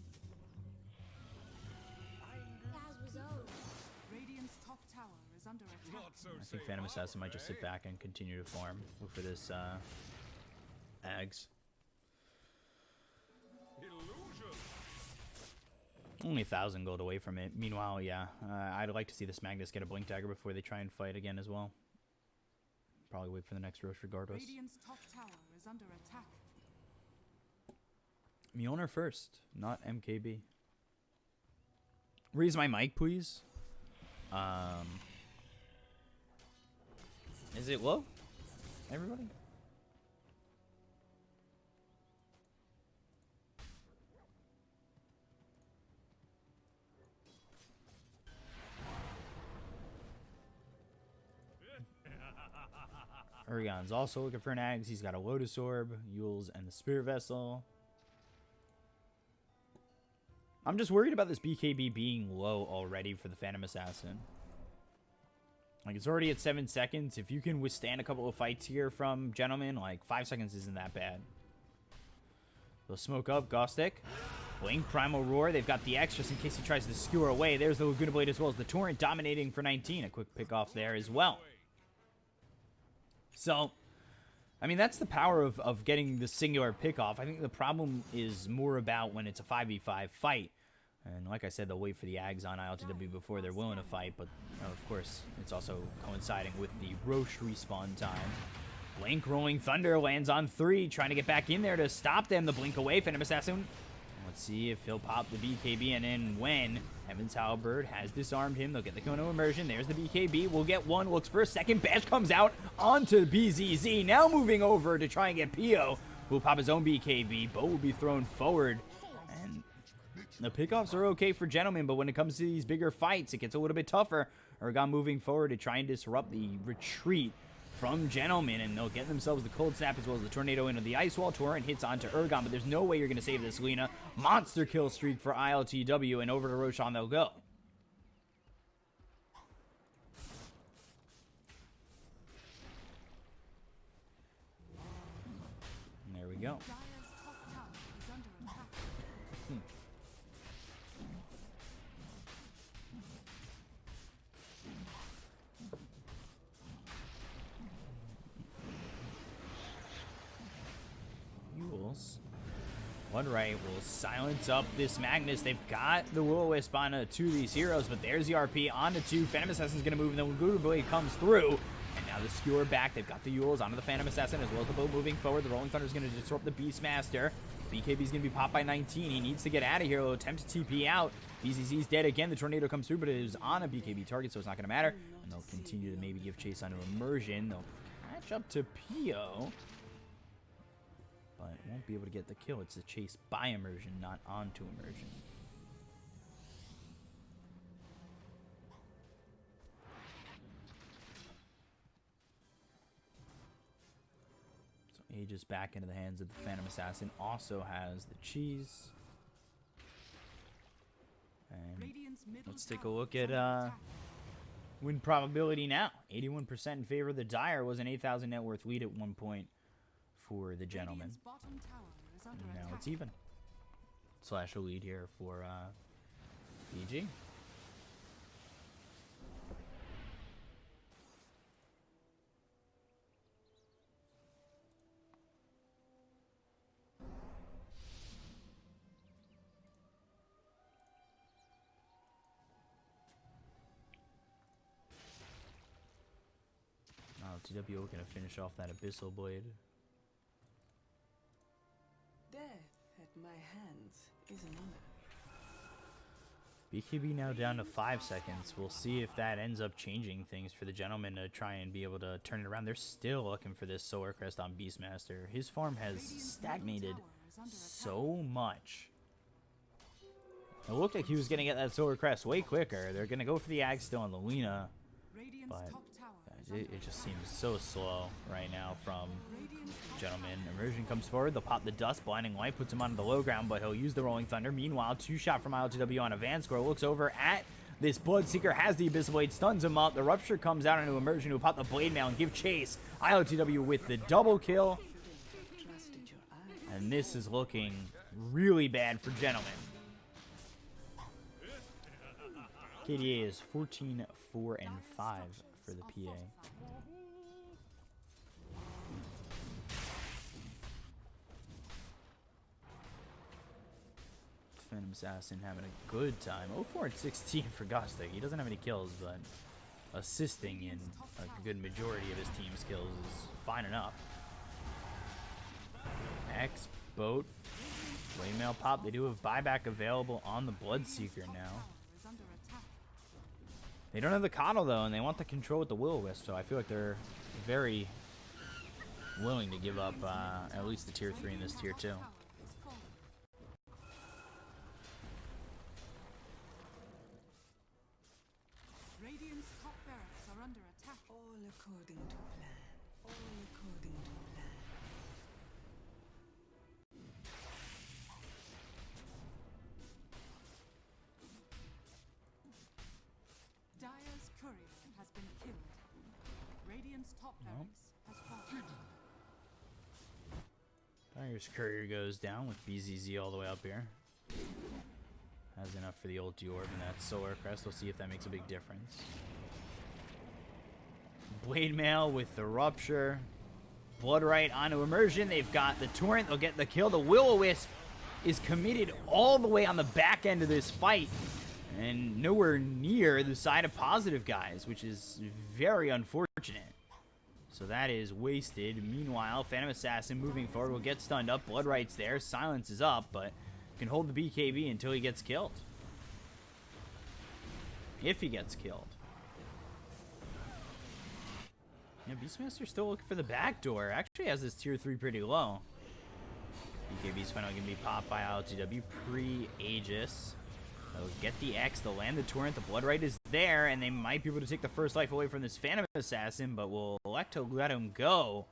Radiant's top tower is under attack. Not so I think safe Phantom Assassin might harbor, just sit eh? back and continue to farm. Look for this Ags. Illusion. Only 1,000 gold away from it. Meanwhile, yeah, I'd like to see this Magnus get a Blink Dagger before they try and fight again as well. Probably wait for the next Rosh regardless. Radiant's top tower is under attack. Mjolnir first, not MKB. Raise my mic, please. Is it low? Everybody? Urigon's also looking for an Ags. He's got a Lotus Orb, Yules, and the Spirit Vessel. I'm just worried about this BKB being low already for the Phantom Assassin. Like, it's already at 7 seconds. If you can withstand a couple of fights here from Gentleman, like, 5 seconds isn't that bad. They'll smoke up, Gostic. Blink, Primal Roar. They've got the X just in case he tries to skewer away. There's the Laguna Blade as well as the Torrent dominating for 19. A quick pick off there as well. So, I mean, that's the power of getting the singular pick-off. I think the problem is more about when it's a 5v5 fight. And like I said, they'll wait for the Ags on ILTW before they're willing to fight. But, of course, it's also coinciding with the Roche respawn time. Blink, Rolling Thunder lands on 3, trying to get back in there to stop them. The blink away, Phantom Assassin. Let's see if he'll pop the BKB, and then when Heaven's Halberd has disarmed him, they'll get the Kono Immersion. There's the BKB. We'll get one. Looks for a second. Bash comes out onto BZZ. Now moving over to try and get Pio, who will pop his own BKB. Bo will be thrown forward. And the pickoffs are okay for Gentlemen, but when it comes to these bigger fights, it gets a little bit tougher. Urgon moving forward to try and disrupt the retreat from Gentlemen, and they'll get themselves the Cold Snap as well as the Tornado into the Ice Wall. Torrent hits onto Urgon, but there's no way you're going to save this, Lena. Monster kill streak for ILTW, and over to Roshan they'll go. And there we go. Dire's top tower is under attack. Yules. Bloodright will silence up this Magnus. They've got the Will-O-Wisp on two of these heroes, but there's the RP onto 2. Phantom Assassin's going to move, and then Laguna Blade comes through. And now the Skewer back. They've got the Yules onto the Phantom Assassin, as well as the boat moving forward. The Rolling Thunder is going to disrupt the Beastmaster. BKB's going to be popped by 19. He needs to get out of here. He'll attempt to TP out. BZZ's dead again. The Tornado comes through, but it is on a BKB target, so it's not going to matter. And they'll continue to maybe give chase onto Immersion. They'll catch up to Pio, but won't be able to get the kill. It's a chase by immersion, not onto immersion. So Age is back into the hands of the Phantom Assassin. Also has the cheese. And Radiant's middle let's take a tower look is at under attack. win probability now. 81% in favor of the Dire. Was an 8,000 net worth lead at one point for the gentleman. Radiant's bottom tower is under And now attack. it's even. Slash a lead here for BG. TW gonna finish off that Abyssal Blade. Death at my hands is an honor. BKB now down to 5 seconds. We'll see if that ends up changing things for the gentleman to try and be able to turn it around. They're still looking for this Solar Crest on Beastmaster. His farm has stagnated so much. It looked like he was gonna get that Solar Crest way quicker. They're gonna go for the Ag still on the Lina, Radiant's but top tower is under it just seems so slow right now from gentleman. Immersion comes forward. They'll pop the dust. Blinding light puts him onto the low ground, but he'll use the rolling thunder. Meanwhile, 2-shot from ILTW on a Vanscore. Looks over at this Bloodseeker, has the Abyssal Blade, stuns him up. The rupture comes out into Immersion, who pop the blade mail and give chase. ILTW with the double kill, Trusted your eyes. and this is looking really bad for gentlemen. KDA is 14, 4, and 5 for the PA. Phantom Assassin having a good time. 0-4 and 16 for Gostic. He doesn't have any kills, but assisting in a good majority of his team's kills is fine enough. X, Boat, Waymail Pop. They do have buyback available on the Bloodseeker now. is under attack. They don't have the Coddle, though, and they want the control with the Will-O-Wisp, so I feel like they're very willing to give up at least the tier 3 and this tier 2. Tower is falling. Radiant's top barracks are under attack. All according to plan. All according to plan. Dire's courier has been killed. Radiant's top barracks has fallen. Dire's Courier goes down with BZZ all the way up here. Has enough for the ulti orb and that Solar Crest. We'll see if that makes a big difference. Blade Mail with the Rupture. Bloodright onto Immersion. They've got the Torrent. They'll get the kill. The Will-O-Wisp is committed all the way on the back end of this fight. And nowhere near the side of positive guys, which is very unfortunate. So that is wasted. Meanwhile, Phantom Assassin moving forward will get stunned up. Bloodright's there. Silence is up, but can hold the BKB until he gets killed. If he gets killed. Yeah, Beastmaster's still looking for the back door. Actually has this tier 3 pretty low. BKB's finally going to be popped by LTW pre-Aegis. They'll get the X, they'll land the Torrent, the Bloodright is there, and they might be able to take the first life away from this Phantom Assassin, but will elect to let him go.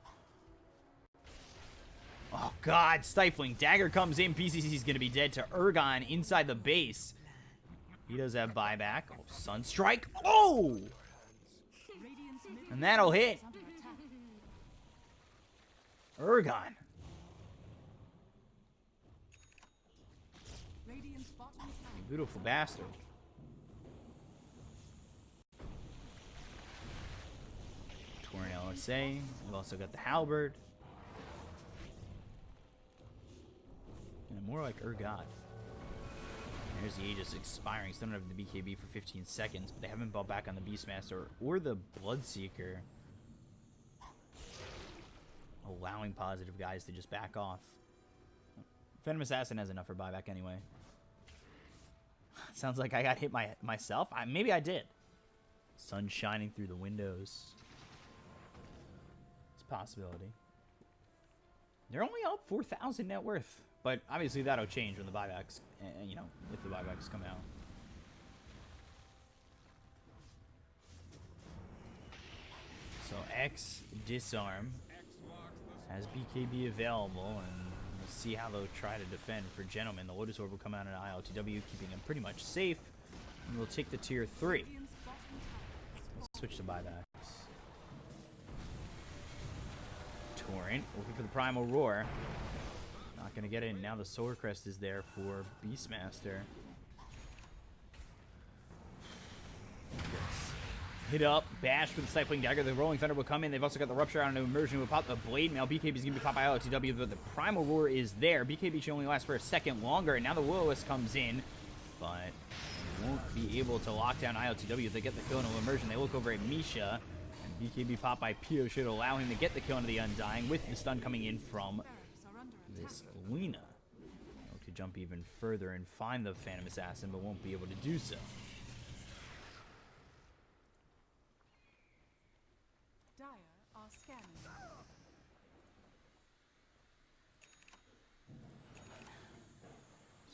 Oh god, Stifling. Dagger comes in, PCC's gonna be dead to Urgon inside the base. He does have buyback. Oh, Sunstrike. Oh! Radiant's middle And that'll hit. is under attack. Urgon. Radiant's bottom tower. Beautiful bastard. Torrent LSA. We've also got the Halberd. And more like Urgot. There's the Aegis expiring. Still don't have the BKB for 15 seconds, but they haven't bought back on the Beastmaster or the Bloodseeker. Allowing positive guys to just back off. Phantom Assassin has enough for buyback anyway. Sounds like I got hit myself. Maybe I did. Sun shining through the windows. It's Possibility. They're only up 4,000 net worth, but obviously that'll change when the buybacks, you know, if the buybacks come out. So X disarm has BKB available, and we'll see how they'll try to defend for Gentleman. The Lotus Orb will come out in ILTW, keeping him pretty much safe, and we'll take the tier 3. Let's switch to buybacks. Torrent looking for the Primal Roar. Not going to get it. Now the Solar Crest is there for Beastmaster. Gets hit up. Bash with the Stifling Dagger. The Rolling Thunder will come in. They've also got the Rupture on an Immersion. Will pop the Blade Mail. BKB is going to be popped by LTW, but the Primal Roar is there. BKB should only last for a second longer, and now the Will-O-Wisp comes in, but won't be able to lock down ILTW if they get the kill in an Immersion. They look over at Misha. BKB pop by Pio should allow him to get the kill into the Undying with the stun coming in from this Lina. To jump even further and find the Phantom Assassin, but won't be able to do so. Dire are scanning.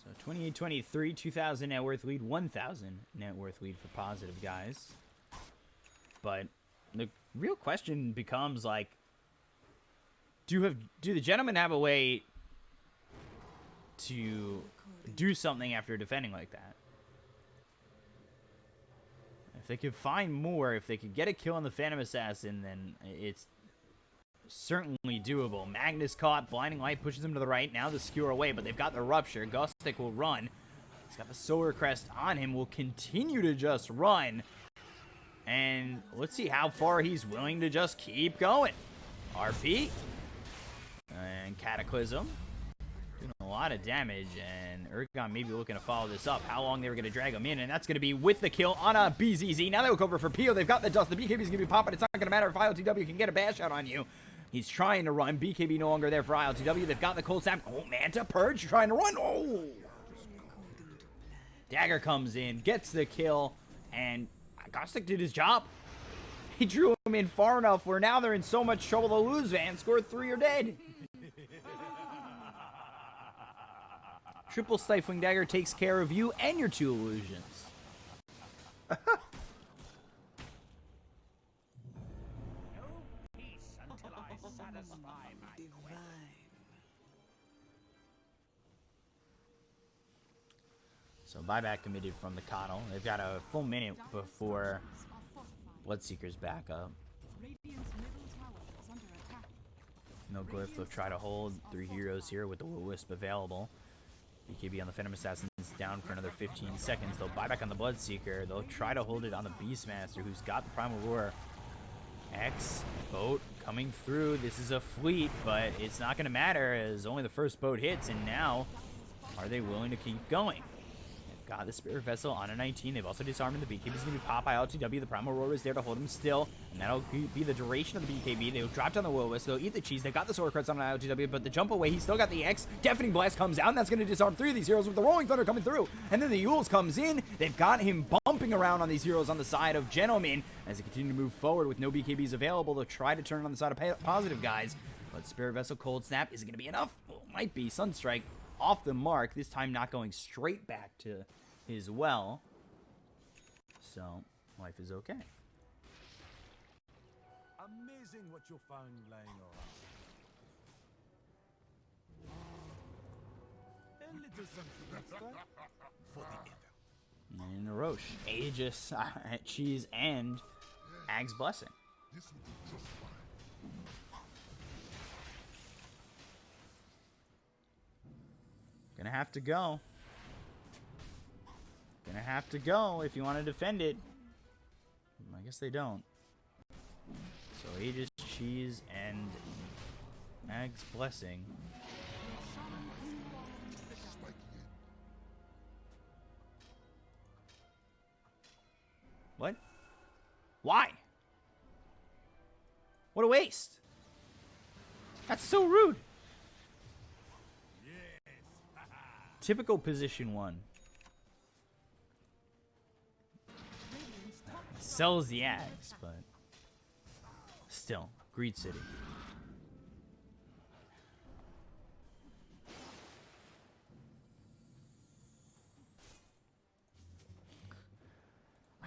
So 28-23, 2,000 net worth lead, 1,000 net worth lead for positive guys. But the real question becomes, like, do the Gentlemen have a way to do something after defending like that? If they could find more, if they could get a kill on the Phantom Assassin, then it's certainly doable. Magnus caught, Blinding Light pushes him to the right. Now the Skewer away, but they've got the Rupture. Gustic will run. He's got the Solar Crest on him, will continue to just run. And let's see how far he's willing to just keep going. RP. And Cataclysm. Doing a lot of damage. And Urgon maybe looking to follow this up. How long they were going to drag him in. And that's going to be with the kill on a BZZ. Now they look over for Pio. They've got the dust. The BKB is going to be popping. It's not going to matter if ILTW can get a bash out on you. He's trying to run. BKB no longer there for ILTW. They've got the Cold Snap. Oh, Manta Purge trying to run. Oh! Dagger comes in. Gets the kill. And Gostic did his job. He drew him in far enough where now they're in so much trouble to lose, Van. Score 3 or dead. Triple Stifling Dagger takes care of you and your 2 illusions. No peace until I satisfy my Divine. So buyback committed from the Connell. They've got a full minute before Bloodseeker's back up. Radiant's middle tower is under attack. No Glyph. They'll try to hold 3 heroes here with the Will-O-Wisp available. BKB on the Phantom Assassin is down for another 15 seconds. They'll buy back on the Bloodseeker. They'll try to hold it on the Beastmaster, who's got the Primal Roar. X boat coming through. This is a fleet, but it's not going to matter as only the first boat hits. And now, are they willing to keep going? They've got the Spirit Vessel on a 19. They've also disarmed the BKB. Is going to be popped by LTW. The Primal Roar is there to hold him still, and that'll be the duration of the BKB. They'll drop down the Will-O-Wisp. They'll eat the cheese. They've got the Sword Crest on an LTW, but the jump away, he's still got the X. Deafening Blast comes out, and that's going to disarm 3 of these heroes with the Rolling Thunder coming through. And then the Yules comes in. They've got him bumping around on these heroes on the side of Gentleman as they continue to move forward with no BKBs available. They'll try to turn on the side of positive guys, but Spirit Vessel, Cold Snap, is it going to be enough? Well, might be. Sunstrike off the mark, this time not going straight back to his well. So, life is okay. Amazing what you'll find lying around. A little something extra for the evil. And Roche, Aegis, Cheese, and Ag's Blessing. This will be just fine. Gonna have to go. Gonna have to go if you want to defend it. I guess they don't. So Aegis, Cheese, and Ag's Blessing. Spiking in. What? Why? What a waste. That's so rude. Typical position 1. Sells the Ags, but still, Greed City.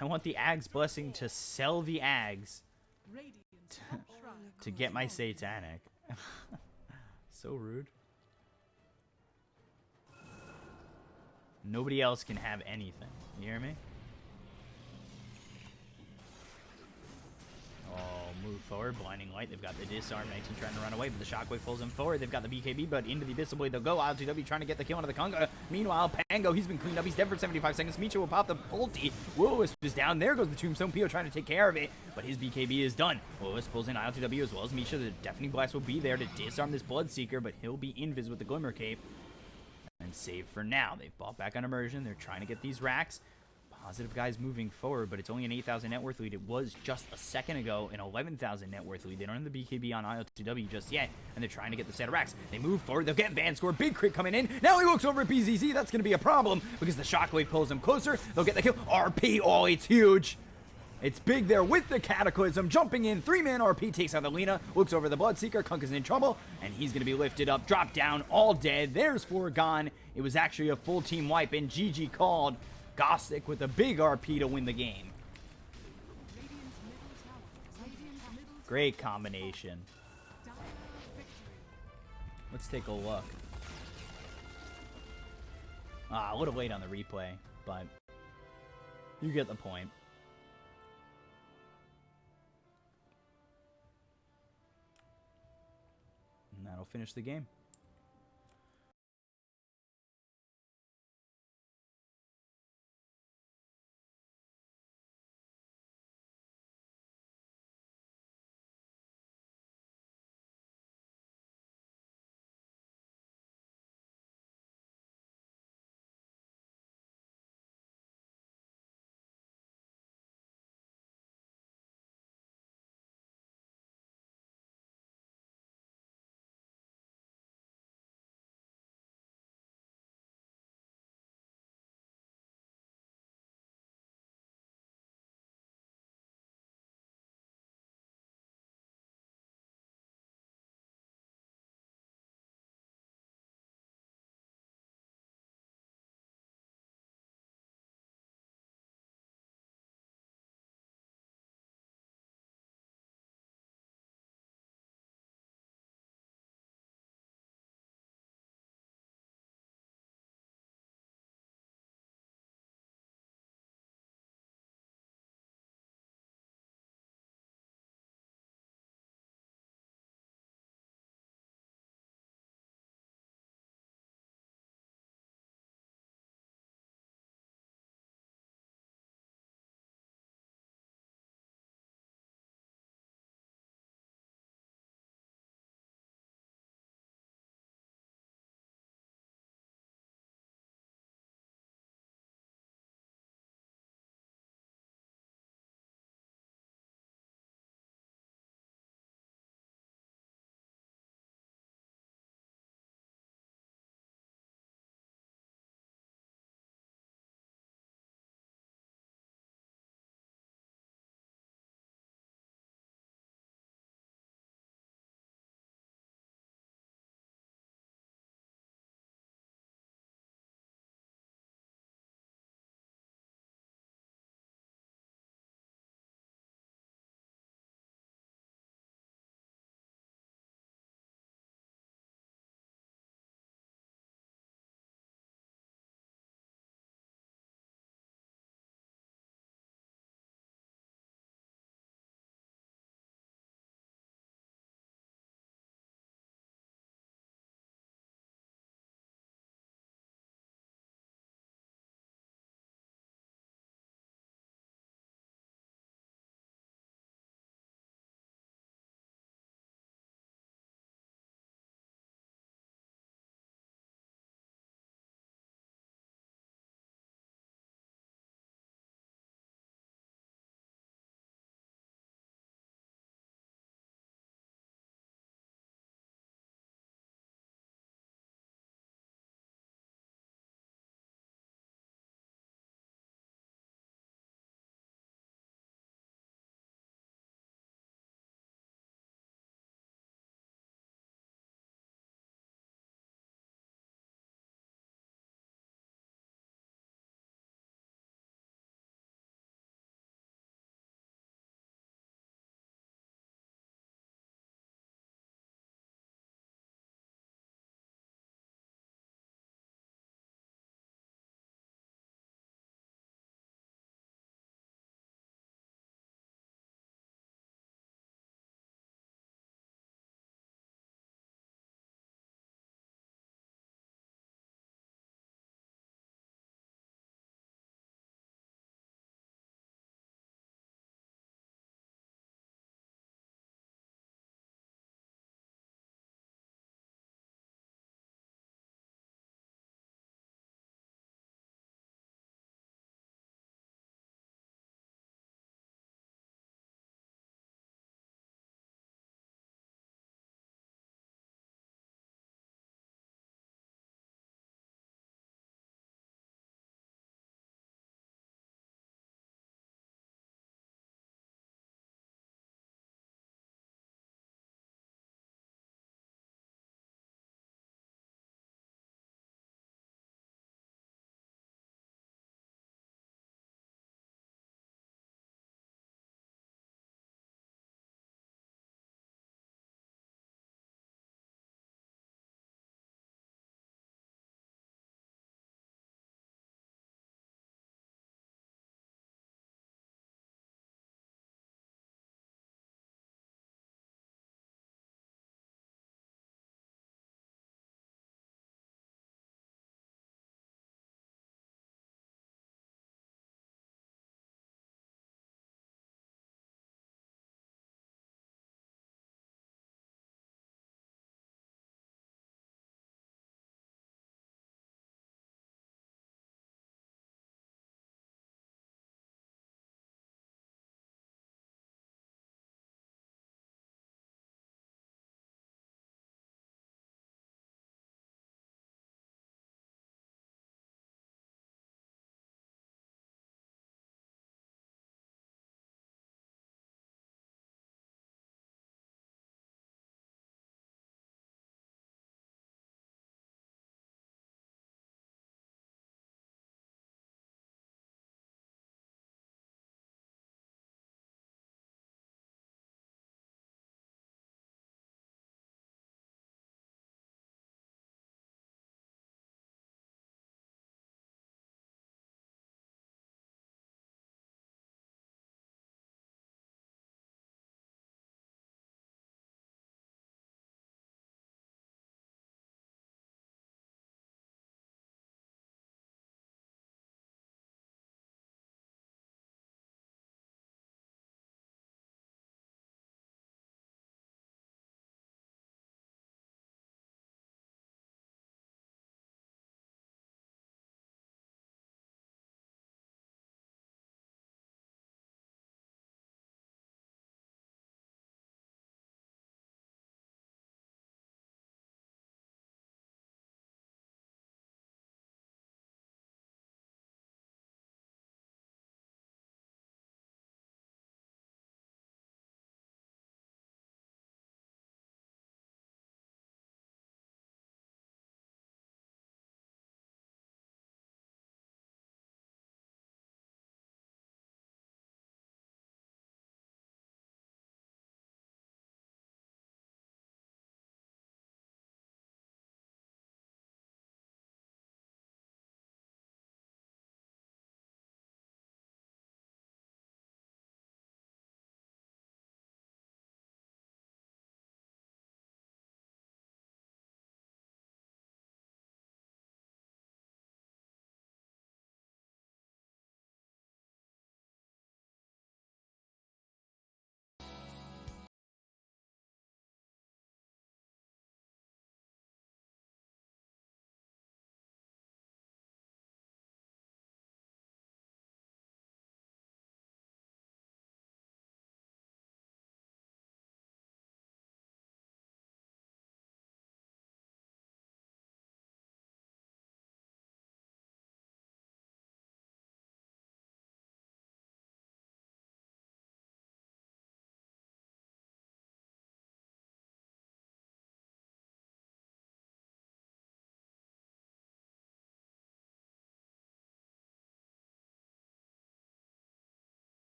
I want the Ag's blessing to sell the Ags Radiant's top shrine. to get my satanic. So rude. Nobody else can have anything. You hear me? Oh, move forward. Blinding light. They've got the disarm. 19 trying to run away, but the shockwave pulls him forward. They've got the BKB, but into the abyssal blade they'll go. ILTW trying to get the kill onto the Conga. Meanwhile, Pango, he's been cleaned up. He's dead for 75 seconds. Micho will pop the ulti. Will-O-Wisp is down. There goes the Tombstone. Pio trying to take care of it, but his BKB is done. Will-O-Wisp pulls in ILTW as well as Misha. The Deafening Blast will be there to disarm this Bloodseeker, but he'll be invis with the Glimmer Cape. And save for now. They've bought back on immersion. They're trying to get these racks. Positive guys moving forward, but it's only an 8,000 net worth lead. It was just a second ago an 11,000 net worth lead. They don't have the BKB on ILTW just yet, and they're trying to get the set of racks. They move forward. They'll get Van Score. Big crit coming in. Now he looks over at BZZ. That's going to be a problem because the Shockwave pulls him closer. They'll get the kill. RP. Oh, it's huge. It's big there with the Cataclysm. Jumping in. 3-man RP takes out the Lina. Looks over the Bloodseeker. Kunk is in trouble, and he's going to be lifted up. Dropped down. All dead. There's 4 gone. It was actually a full team wipe, and GG called. Gothic with a big RP to win the game. Great combination. Let's take a look. A little late on the replay, but you get the point. And that'll finish the game.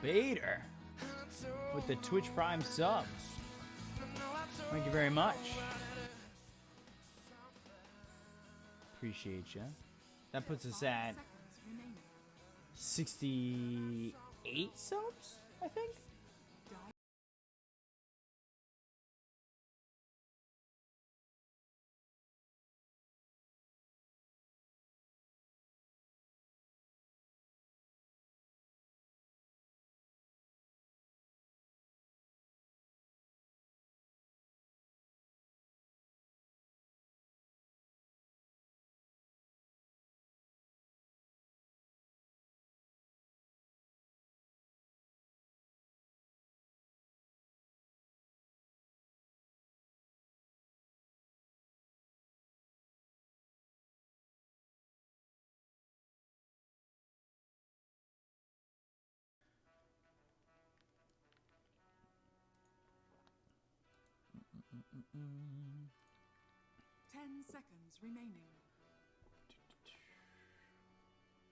Bader with the Twitch Prime sub. Thank you very much. Appreciate you. That puts us at 68 subs, I think. Mm. 10 seconds remaining.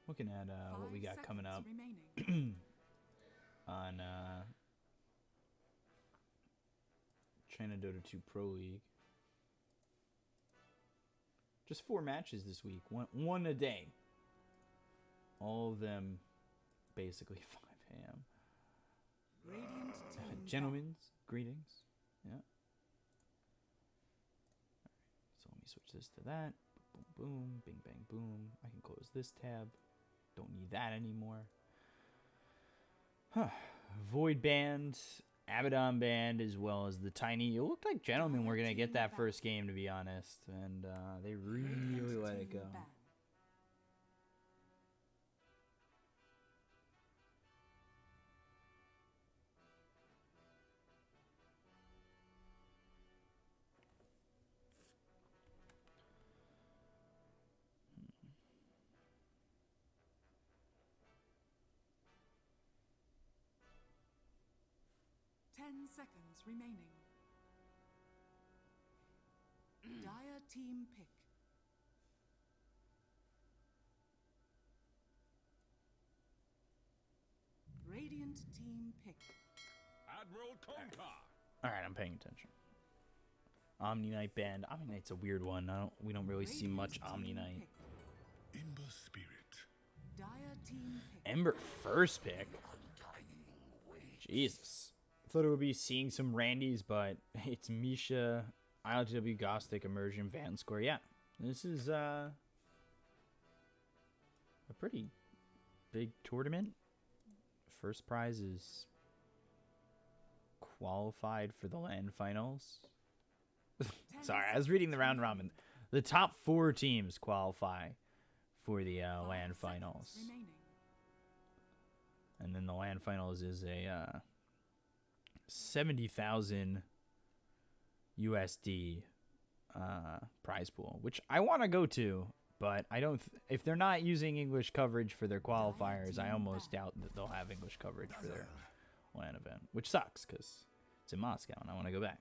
Looking at what we got 5 coming up seconds remaining. on China Dota 2 Pro League. Just 4 matches this week, one a day. All of them basically 5 a.m. Radiant team Gentlemen's greetings. Yeah. So let me switch this to that. Boom, boom, bing, bang, boom. I can close this tab. Don't need that anymore. Huh. Void Band, Abaddon Band, as well as the Tiny. It looked like Gentlemen were going to get that first game, to be honest. And they really let it go. ban. 10 seconds remaining. Dire team pick. Radiant team pick. Admiral Conquer. All right, I'm paying attention. Omni Knight Band. Omni Knight's a weird one. We don't really see much Omni Knight. Ember Spirit. Dire team pick. Ember first pick. Jesus. I thought it would be seeing some Randys, but it's Misha, ILTW, Gothic, Immersion, Van Score. Yeah, this is a pretty big tournament. First prize is qualified for the LAN finals. Sorry, I was reading the round robin. The top 4 teams qualify for the LAN finals. And then the LAN finals is a 70,000 USD prize pool, which I want to go to, but I don't. If they're not using English coverage for their qualifiers, I almost doubt that they'll have English coverage for their LAN event, which sucks because it's in Moscow and I want to go back.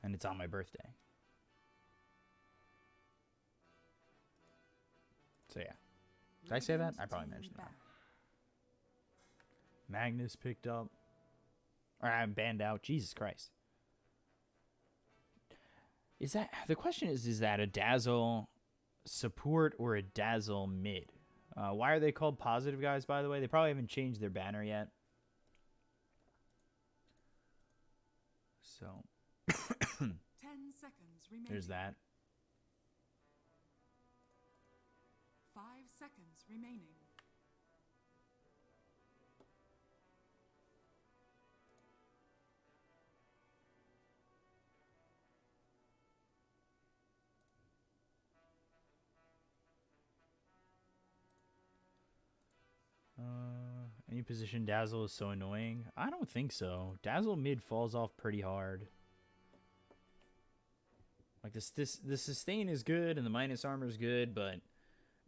And it's on my birthday. So yeah. Did I say that? I probably mentioned that. Magnus picked up. Or I'm banned out. Jesus Christ. Is that the question is that a Dazzle support or a Dazzle mid? Why are they called positive guys, by the way? They probably haven't changed their banner yet. So 10 seconds remaining. there's that. 5 seconds remaining. Any position Dazzle is so annoying? I don't think so. Dazzle mid falls off pretty hard. Like the sustain is good and the minus armor is good, but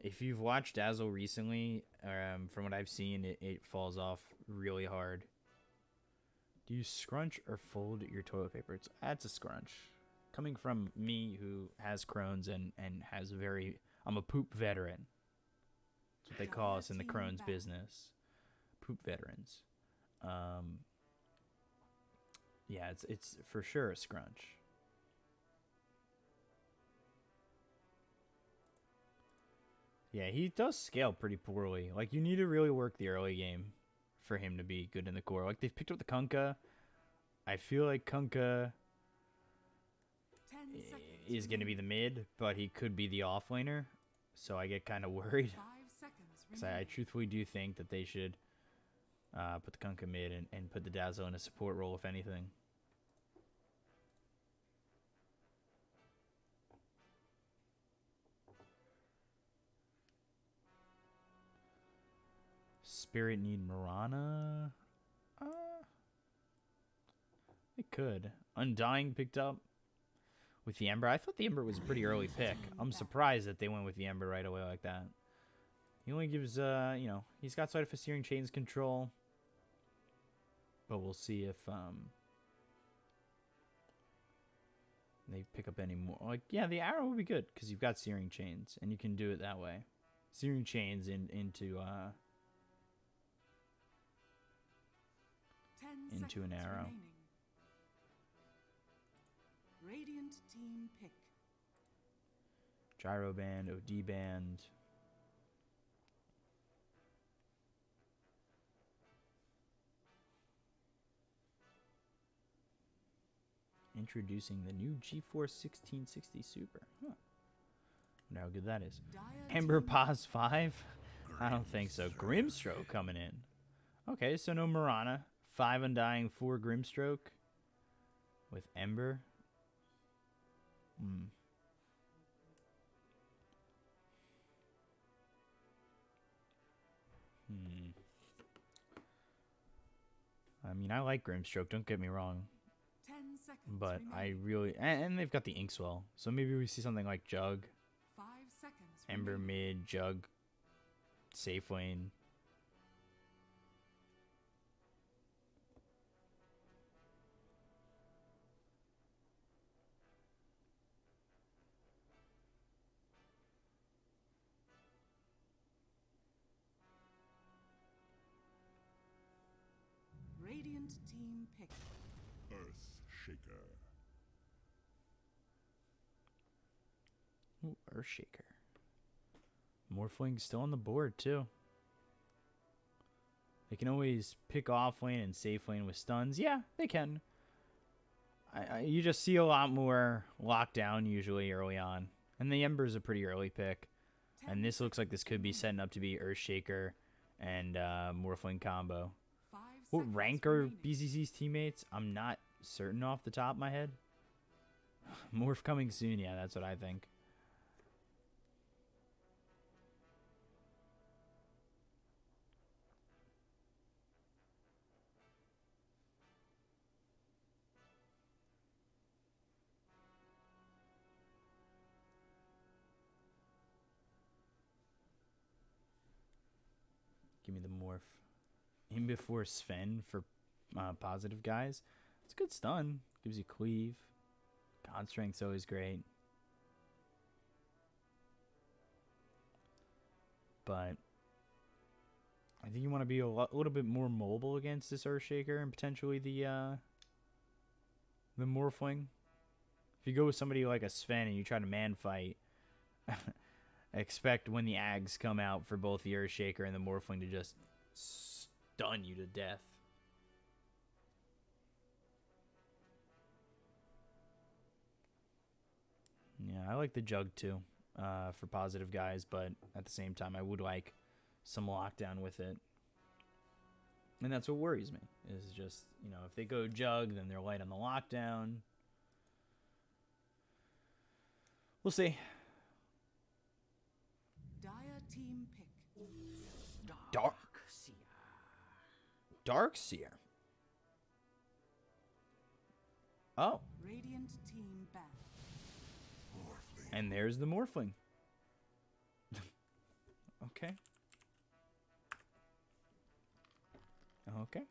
if you've watched Dazzle recently, from what I've seen, it falls off really hard. Do you scrunch or fold your toilet paper? That's a scrunch. coming from me who has Crohn's and has a very, I'm a poop veteran. That's what they call us in the Crohn's business. Poop veterans. Yeah, it's for sure a scrunch. Yeah, he does scale pretty poorly. Like, you need to really work the early game for him to be good in the core. Like, they've picked up the Kunkka. I feel like Kunkka is going to be the mid, but he could be the offlaner. So I get kind of worried. 5 seconds Because I truthfully do think that they should put the Kunkka mid and put the Dazzle in a support role, if anything. Spirit need Mirana? They could. Undying picked up with the Ember. I thought the Ember was a pretty early pick. I'm surprised that they went with the Ember right away like that. He only gives, you know, he's got side of Searing Chains control. But we'll see if they pick up any more. Like, yeah, the arrow would be good because you've got Searing Chains and you can do it that way. Searing Chains into an arrow. Remaining. Radiant team pick. Gyro band, OD band. Introducing the new GeForce 1660 Super. Huh. I wonder how good that is. Ember Pause 5? I don't think so. Grimstroke coming in. Okay, so no Mirana. 5 Undying, 4 Grimstroke. With Ember. I mean, I like Grimstroke, don't get me wrong. 10 seconds But remaining. I really... And they've got the Inkswell. So maybe we see something like Jug. 5 seconds Ember remaining. mid, Jug, safe lane. Radiant team pick. Earth Shaker. Ooh, Earthshaker. Morphling still on the board, too. They can always pick off lane and safe lane with stuns. Yeah, they can. You just see a lot more lockdown usually early on. And the Ember's a pretty early pick. And this looks like this could be setting up to be Earthshaker and Morphling combo. 5 What seconds rank are remaining. BZZ's teammates? I'm not certain off the top of my head. Morph coming soon, yeah, that's what I think. Give me the morph. In before Sven for positive guys. It's a good stun. Gives you cleave. God strength's always great. But I think you want to be a little bit more mobile against this Earthshaker and potentially the Morphling. If you go with somebody like a Sven and you try to man fight, expect when the Ags come out for both the Earthshaker and the Morphling to just stun you to death. Yeah, I like the Jug too for positive guys, but at the same time, I would like some lockdown with it. And that's what worries me, is just, you know, if they go Jug, then they're light on the lockdown. We'll see. Dire team pick. Darkseer. Oh, Radiant team back. and there's the Morphling. Okay. Okay.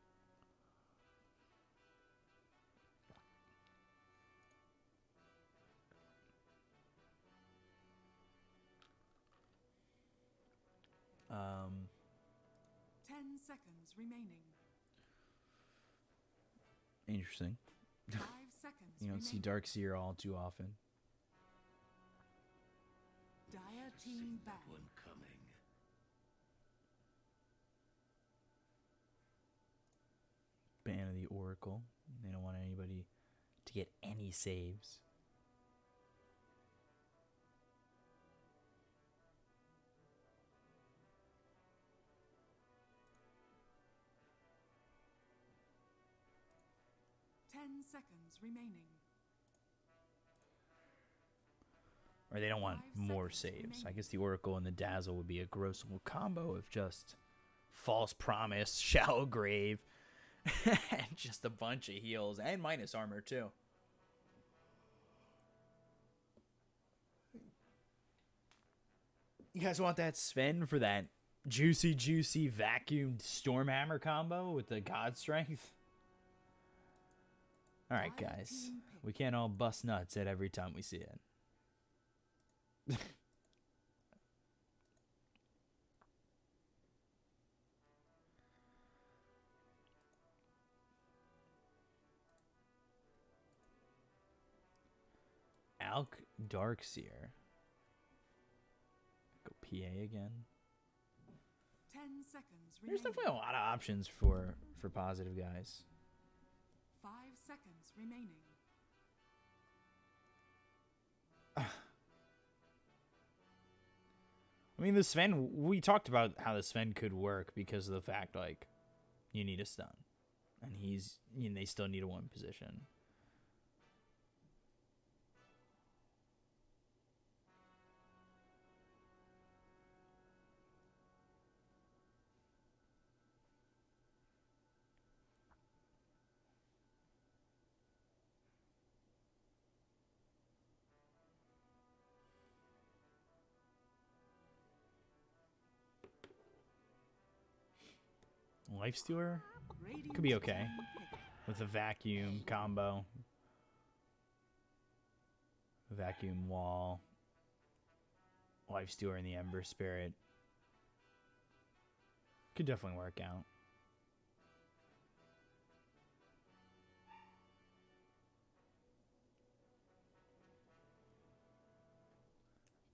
10 seconds remaining. Interesting. 5 seconds You don't see remaining. Darkseer all too often. Dire team back. One coming. Ban of the Oracle. They don't want anybody to get any saves. Ten seconds remaining. Or they don't want 5 more seconds saves. I remaining. guess the Oracle and the Dazzle would be a gross little combo of just False Promise, Shallow Grave, and just a bunch of heals and minus armor too. You guys want that Sven for that juicy vacuumed Stormhammer combo with the God Strength? Alright, Dire guys. team pick. We can't all bust nuts at every time we see it. Alk Darkseer. Go PA again. 10 seconds There's remaining. definitely a lot of options for positive guys. 5 seconds remaining. I mean, the Sven, we talked about how the Sven could work because of the fact, like, you need a stun. And they still need a one position. Lifestealer Radiant could be okay team pick. with a vacuum combo. Vacuum wall. Lifestealer in the Ember Spirit. Could definitely work out.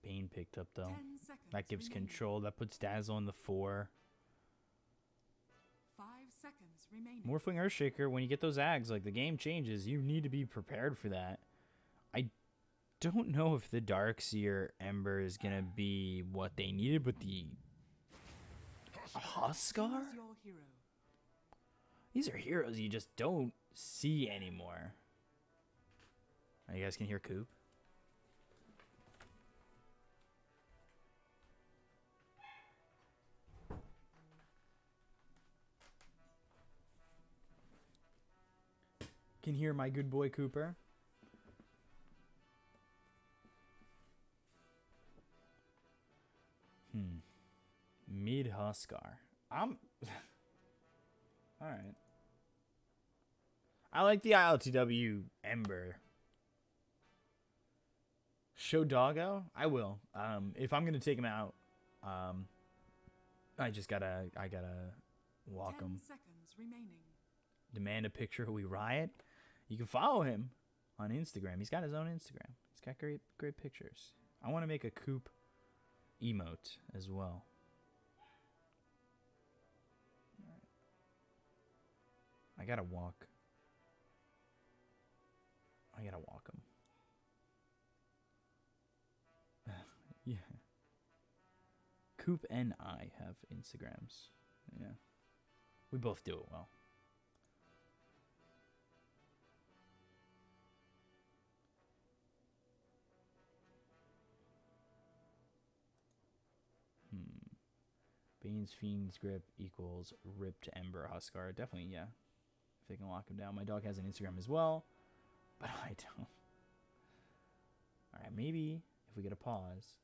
Bane picked up though. 10 seconds That gives remaining. control. That puts Dazzle on the 4. 5 seconds remaining. Morphling Earthshaker, when you get those Ags, like the game changes, you need to be prepared for that. I don't know if the Darkseer Ember is gonna be what they needed, but the Huskar? Choose your hero. These are heroes you just don't see anymore. Oh, you guys can hear Coop? Can hear my good boy Cooper. Mid Huskar. I'm alright. I like the ILTW Ember. Show Doggo? I will. If I'm gonna take him out, I gotta walk 10 him. seconds remaining. Demand a picture, we riot. You can follow him on Instagram. He's got his own Instagram. He's got great pictures. I want to make a Coop emote as well. I gotta walk. Him. Yeah. Coop and I have Instagrams. Yeah. We both do it well. Bane's Fiend's Grip equals Ripped Ember Huskar. Definitely, yeah. If they can lock him down. My dog has an Instagram as well, but I don't. Alright, maybe if we get a pause,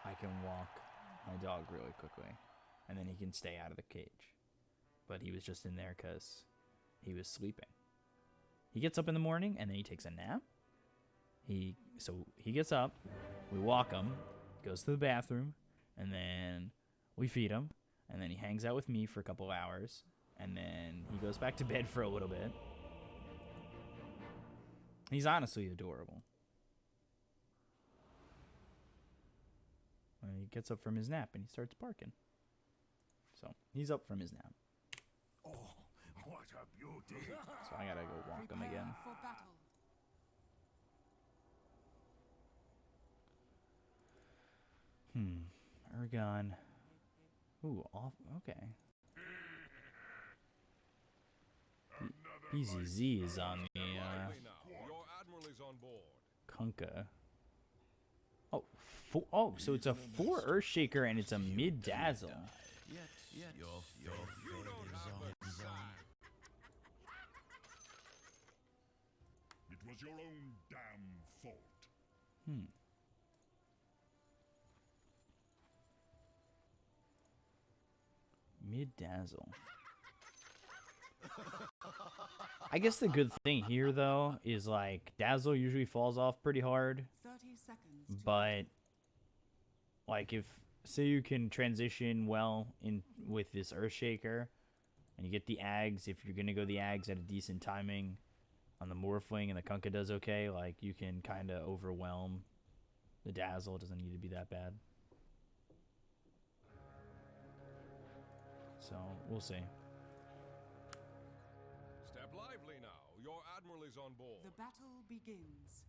I can walk my dog really quickly, and then he can stay out of the cage. But he was just in there because he was sleeping. He gets up in the morning, and then he takes a nap. So he gets up, we walk him, goes to the bathroom, and then we feed him, and then he hangs out with me for a couple hours, and then he goes back to bed for a little bit. He's honestly adorable. And he gets up from his nap and he starts barking. So he's up from his nap. Oh, what a beauty! So I gotta go walk him again. Prepare for battle. Ergon. Ooh, off. Okay. BZZ is on the Lively now. Your admiral is on board. Kunkka. Oh, so it's a 4 Earthshaker and it's a mid-dazzle. You don't have the sack. It was your own damn fault. Mid-dazzle. I guess the good thing here, though, is, like, dazzle usually falls off pretty hard. 30 seconds. To But, like, if, say you can transition well in with this Earthshaker, and you get the Ags, if you're going to go the Ags at a decent timing on the Morphling and the Kunkka does okay, like, you can kind of overwhelm the dazzle. It doesn't need to be that bad. So, we'll see. Step lively now. Your admiral is on board. the battle begins.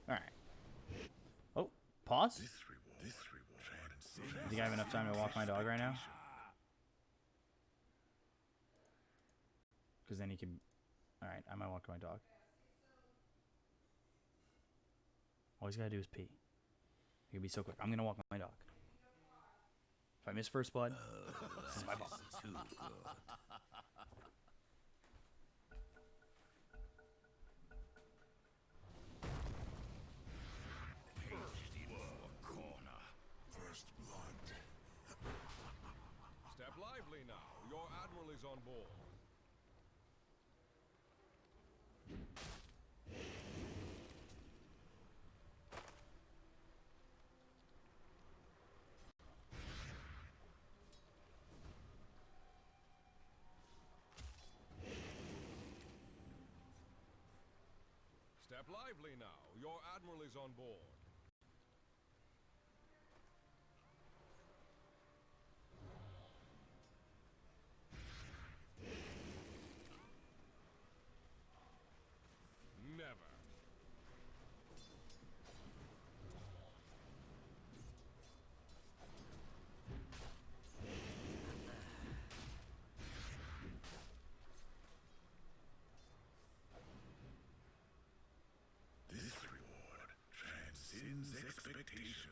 Alright. Oh, pause? This reward. I think I have enough time to walk my dog right now. Because then he can... Alright, I might walk my dog. All he's gotta do is pee. He can be so quick. I'm gonna walk my dog. If I miss first blood, this is my fault. First blood. Step lively now. Your admiral is on board. Step lively now. Your admiral is on board. Never. This reward transcends expectation.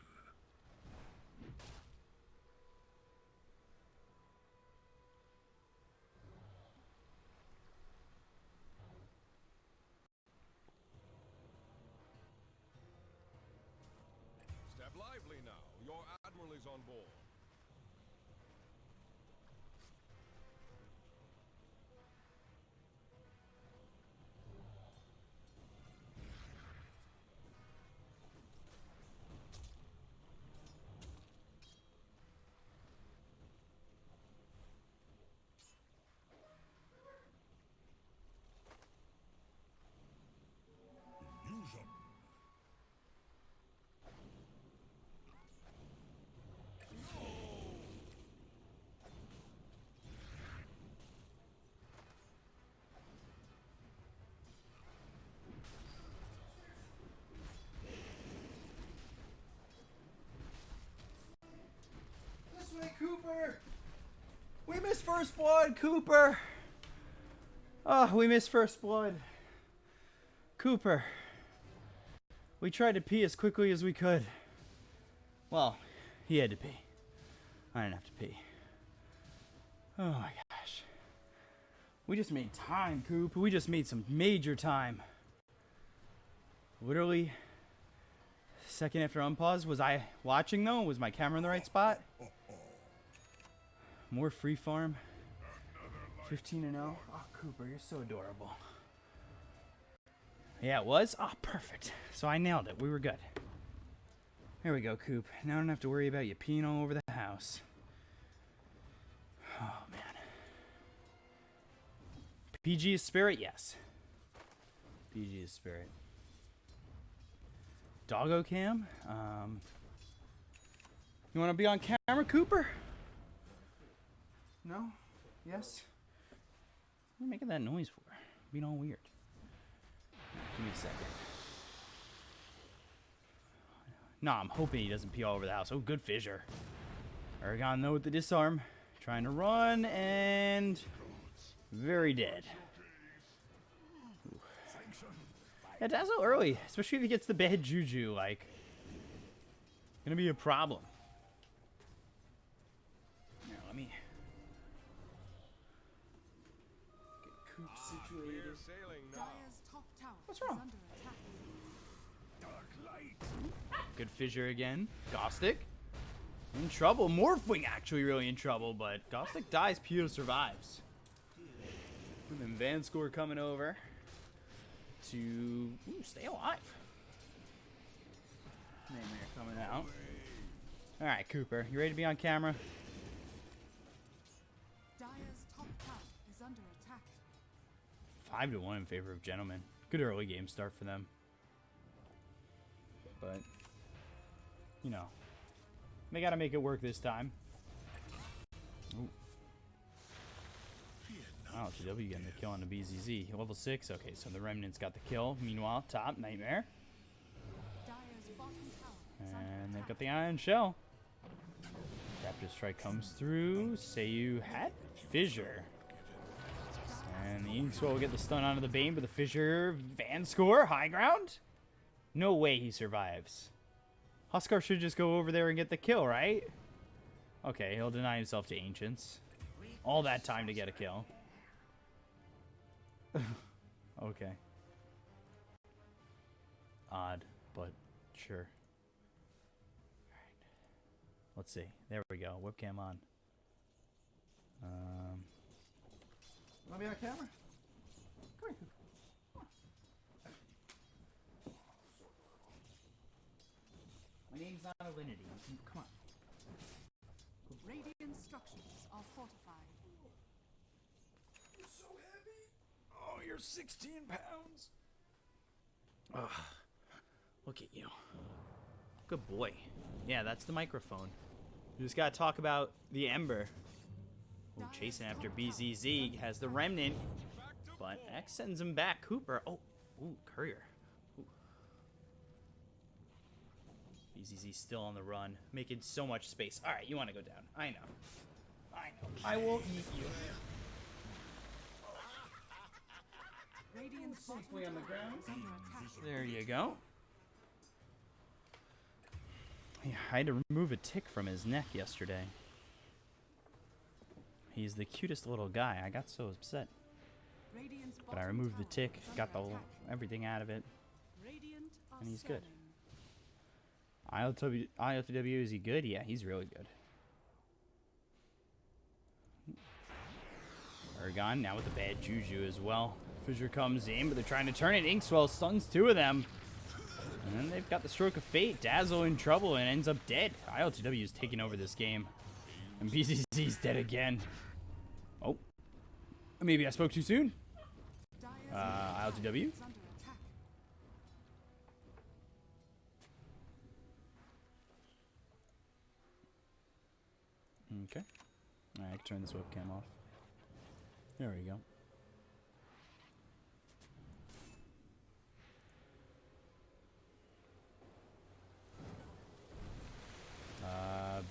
Step lively now. Your admiral is on board. Illusion. This way, Cooper! We missed first blood, Cooper! Oh, we missed first blood. Cooper. We tried to pee as quickly as we could. Well, he had to pee. I didn't have to pee. Oh my gosh. We just made time, Coop. We just made some major time. Literally, second after unpause. Was I watching though? Was my camera in the right spot? More free farm. 15-0. Oh, Cooper, you're so adorable. Yeah, it was? Oh, perfect. So I nailed it. We were good. There we go, Coop. Now I don't have to worry about you peeing all over the house. Oh, man. PG is spirit? Yes. PG is spirit. Doggo cam? You want to be on camera, Cooper? No? Yes? What are you making that noise for? Being all weird. Give me a second. No, I'm hoping he doesn't pee all over the house. Oh, good fissure. Aragon, though, with the disarm. Trying to run, and... very dead. Ooh. Yeah, Dazzle early, especially if he gets the bad juju, like... gonna be a problem. Now, let me... get Coop situated. Clear sailing now. Dire's top tower What's wrong? is under attack. Good fissure again. Gostic. In trouble. Morphwing actually really in trouble, but Gostic dies, Pio survives. And then Van Score coming over to stay alive. Nightmare coming out. Alright, Cooper. You ready to be on camera? Dire's top tower is under attack. 5-1 in favor of Gentlemen. Good early game start for them. But, you know, they got to make it work this time. Ooh. Wow, GW getting the kill on the BZZ. Level 6. Okay, so the Remnants got the kill. Meanwhile, top, Nightmare. Dire's bottom tower is under And they've attack. got the Iron Shell. Raptor Strike comes through. Seiyu had Fissure. And the Inkswell will get the stun onto the Bane, but the Fissure Van Score, high ground? No way he survives. Huskar should just go over there and get the kill, right? Okay, he'll deny himself to Ancients. All that time to get a kill. Okay. Odd, but sure. Alright. Let's see. There we go. Webcam on. Want to be on camera? Come here. My name's not Alinity. Come on. Radiant structures are fortified. You're so heavy. Oh, you're 16 pounds. Ugh. Look at you. Good boy. Yeah, that's the microphone. You just gotta talk about the Ember. Ooh, chasing after BZZ has the Remnant. But X sends him back. Cooper. Oh, ooh, Courier. Ooh. BZZ still on the run, making so much space. All right, you want to go down. I know. I know. I will eat you. Radiant's bottom Safely on the tower ground. is under attack. There you go. Yeah, I had to remove a tick from his neck yesterday. He's the cutest little guy. I got so upset. Radiant's But I bottom removed the tower tick, is got the under attack. everything out of it. Radiant are and he's good. selling. ILTW, is he good? Yeah, he's really good. Aragon now with the bad juju as well. Fissure comes in, but they're trying to turn it. Inkswell stuns two of them. And then they've got the Stroke of Fate. Dazzle in trouble and ends up dead. ILTW is taking over this game. And BZZ's dead again. Oh. Maybe I spoke too soon. Dire's ILTW. is under attack. Okay. Alright, I can turn this webcam off. There we go.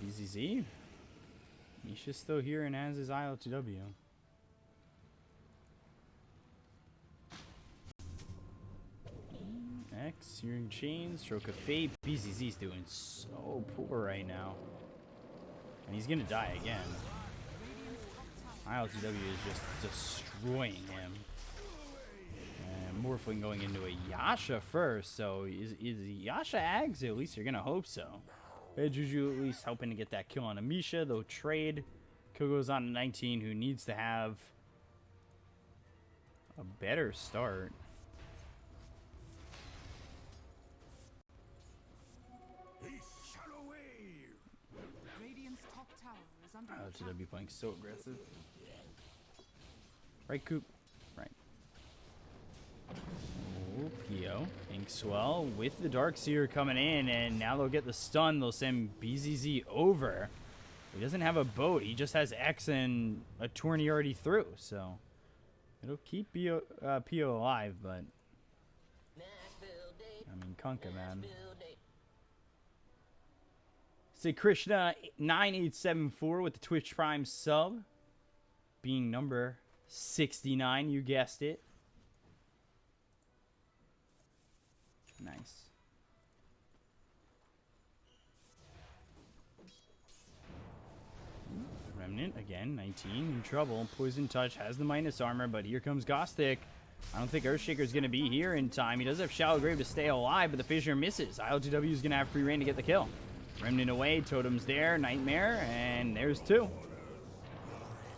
BZZ. Misha's still here and has his ILTW. X, Searing Chains, Stroke of Fate. BZZ's doing so poor right now. And he's gonna die again. Radiant's top tower ILTW is just destroying him. And Morphling going into a Yasha first. So is Yasha Ags? At least you're going to hope so. Juju at least hoping to get that kill on Amisha. They'll trade. Kill goes on to 19, who needs to have a better start. Radiant's top tower is under attack. ILTW playing so aggressive. Right, Coop. Right. Oh, Pio. Inkswell with the Darkseer coming in, and now they'll get the stun. They'll send BZZ over. He doesn't have a boat. He just has X and a tourney already through, so it'll keep Pio alive, but I mean, Kunkka, man. Say Krishna 9874 with the Twitch Prime sub, being number 69. You guessed it. Nice. Remnant again, 19 in trouble. Poison Touch has the minus armor, but here comes Gothic. I don't think Earthshaker's going to be here in time. He does have Shallow Grave to stay alive, but the Fissure misses. ILTW is going to have free reign to get the kill. Remnant away, Totem's there, Nightmare, and there's two.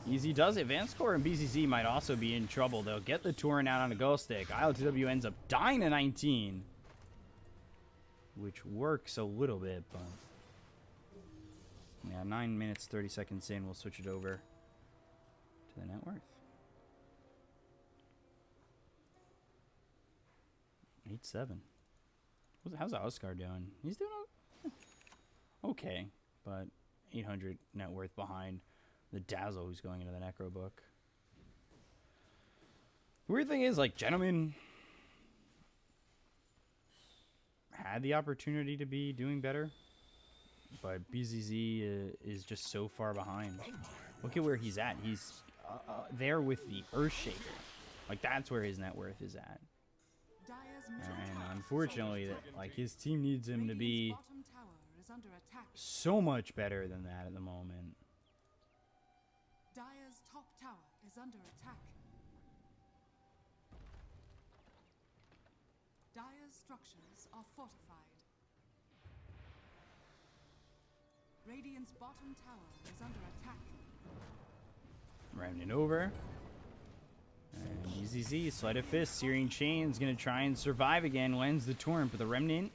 Easy does it. Vanscore and BZZ might also be in trouble. They'll get the Torrent out on a Ghost-Stick. ILTW ends up dying to 19, which works a little bit, but yeah, 9 minutes, 30 seconds in, we'll switch it over to the net worth. 8-7. How's Oscar doing? He's doing okay, but 800 net worth behind the Dazzle, who's going into the Necro book. The weird thing is, like, Gentleman had the opportunity to be doing better, but BZZ is just so far behind. Look at where he's at. He's there with the Earthshaker. Like, that's where his net worth is at. And unfortunately, like, his team needs him to be so much better than that at the moment. Dire's top tower is under attack. Dire's structures are fortified. Radiant's bottom tower is under attack. Remnant over. And EZZ, Sleight of Fist, Searing Chain's gonna try and survive again. Lends the Torrent, but the Remnant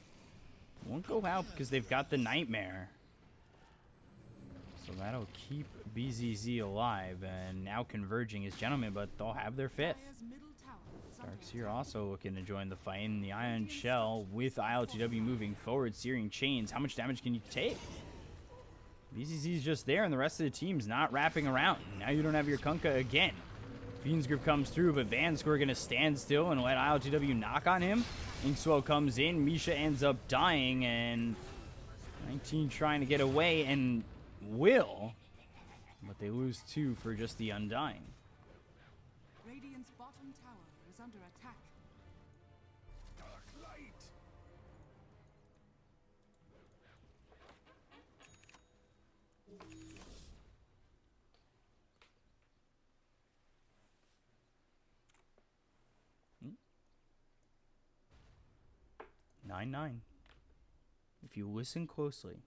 won't go out because they've got the Nightmare. So that'll keep BZZ alive, and now converging is Gentleman, but they'll have their fifth. Darkseer also looking to join the fight in the Ion Shell with ILTW moving forward. Searing Chains, how much damage can you take? BZZ's just there, and the rest of the team's not wrapping around. Now you don't have your Kunkka again. Fiend's Grip comes through, but Vanscore going to stand still and let ILTW knock on him. Inkswell comes in, Misha ends up dying, and 19 trying to get away, and will, but they lose 2 for just the Undying. Radiant's bottom tower is under attack. Dark light. Hmm? 9-9. If you listen closely,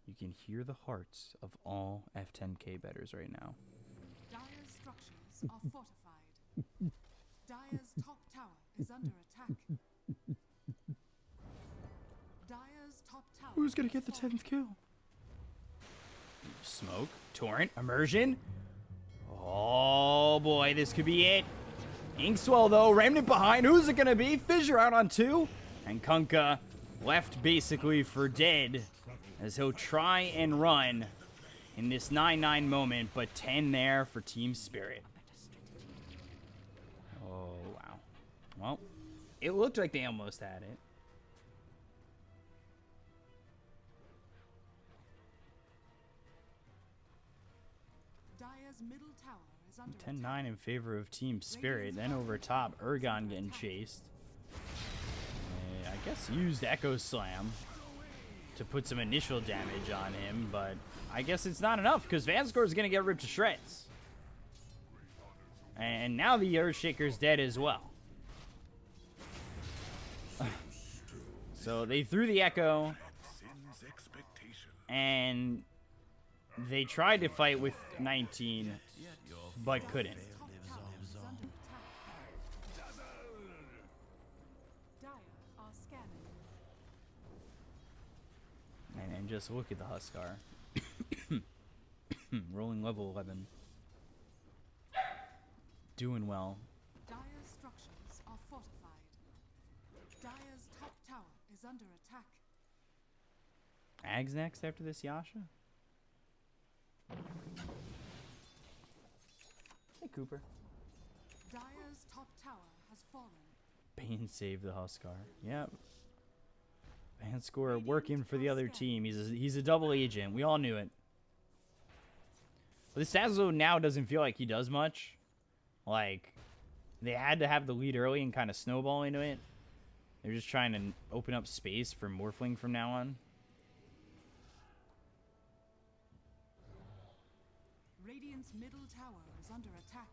you can hear the hearts of all F10K bettors right now. Dire's structures are fortified. Dire's top tower is under attack. Dire's top tower. Who's gonna get the 10th kill? Smoke, Torrent, Immersion. Oh boy, this could be it. Inkswell though, Remnant behind. Who's it gonna be? Fissure out on 2, and Kunkka left basically for dead, as he'll try and run in this 9-9 moment, but 10 there for Team Spirit. Oh, wow. Well, it looked like they almost had it. Dire's middle tower is under 10-9 in favor of Team Spirit. Then over top, Urgon getting chased. I guess used Echo Slam to put some initial damage on him, but I guess it's not enough because Vanscore is going to get ripped to shreds. And now the Earthshaker's dead as well. So they threw the Echo, Sin's expectation. and they tried to fight with 19, but couldn't. Is under attack. Dire are scanning. And just look at the Huskar. Rolling level 11. Doing well. Dire's structures are fortified. Dire's top tower is under attack. Ag's next after this Yasha? Hey, Cooper. Dire's top tower has fallen. Bane saved the Huskar. Yep. Bane scorer working for the other team. He's a double agent. We all knew it. But the Sazzo now doesn't feel like he does much. Like, they had to have the lead early and kind of snowball into it. They're just trying to open up space for Morphling from now on. Radiant's middle tower is under attack.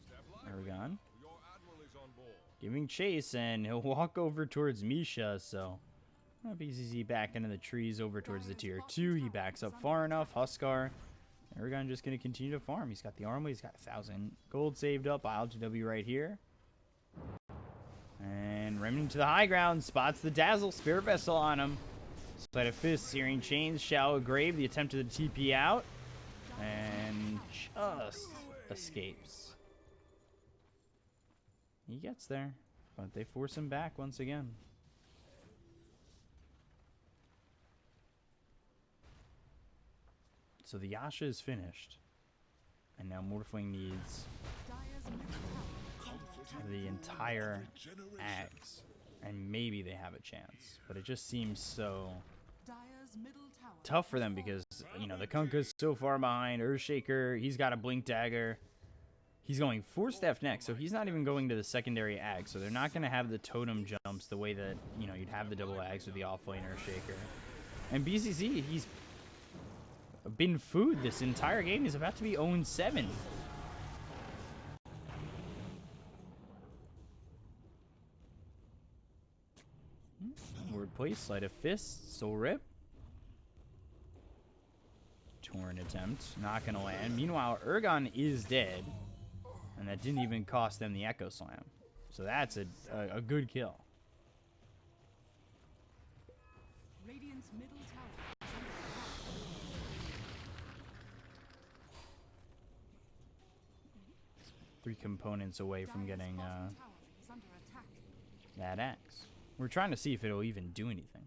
Step There we lively go. now. Your admiral is on board. Giving chase, and he'll walk over towards Misha, so BZZ back into the trees over towards the tier 2. He backs up far enough. Huskar, Aragon just going to continue to farm. He's got the armor. He's got 1,000 gold saved up. ILGW right here. And Remnant to the high ground. Spots the Dazzle. Spirit Vessel on him. Sleight of Fist, Searing Chains, Shallow Grave. The attempt to the TP out. And just escapes. He gets there, but they force him back once again. So the Yasha is finished. And now Morphling needs Dire's middle tower is under attack. the entire Axe. And maybe they have a chance. But it just seems so Dire's middle tower tough for them because, you know, the Kunkka's so far behind. Earthshaker, he's got a Blink Dagger. He's going 4-staff next, so he's not even going to the secondary Ag. So they're not going to have the totem jumps the way that, you know, you'd have the double Ags with the offlane Earthshaker. And BCZ, he's been food this entire game. He's about to be 0-7. Word place, Sleight of Fist, Soul Rip. Torn attempt, not gonna land. Meanwhile, Urgon is dead. And that didn't even cost them the Echo Slam. So that's a good kill. Radiant's middle tower is under attack. 3 components away from Dire's getting bottom tower is under attack. that axe. We're trying to see if it'll even do anything.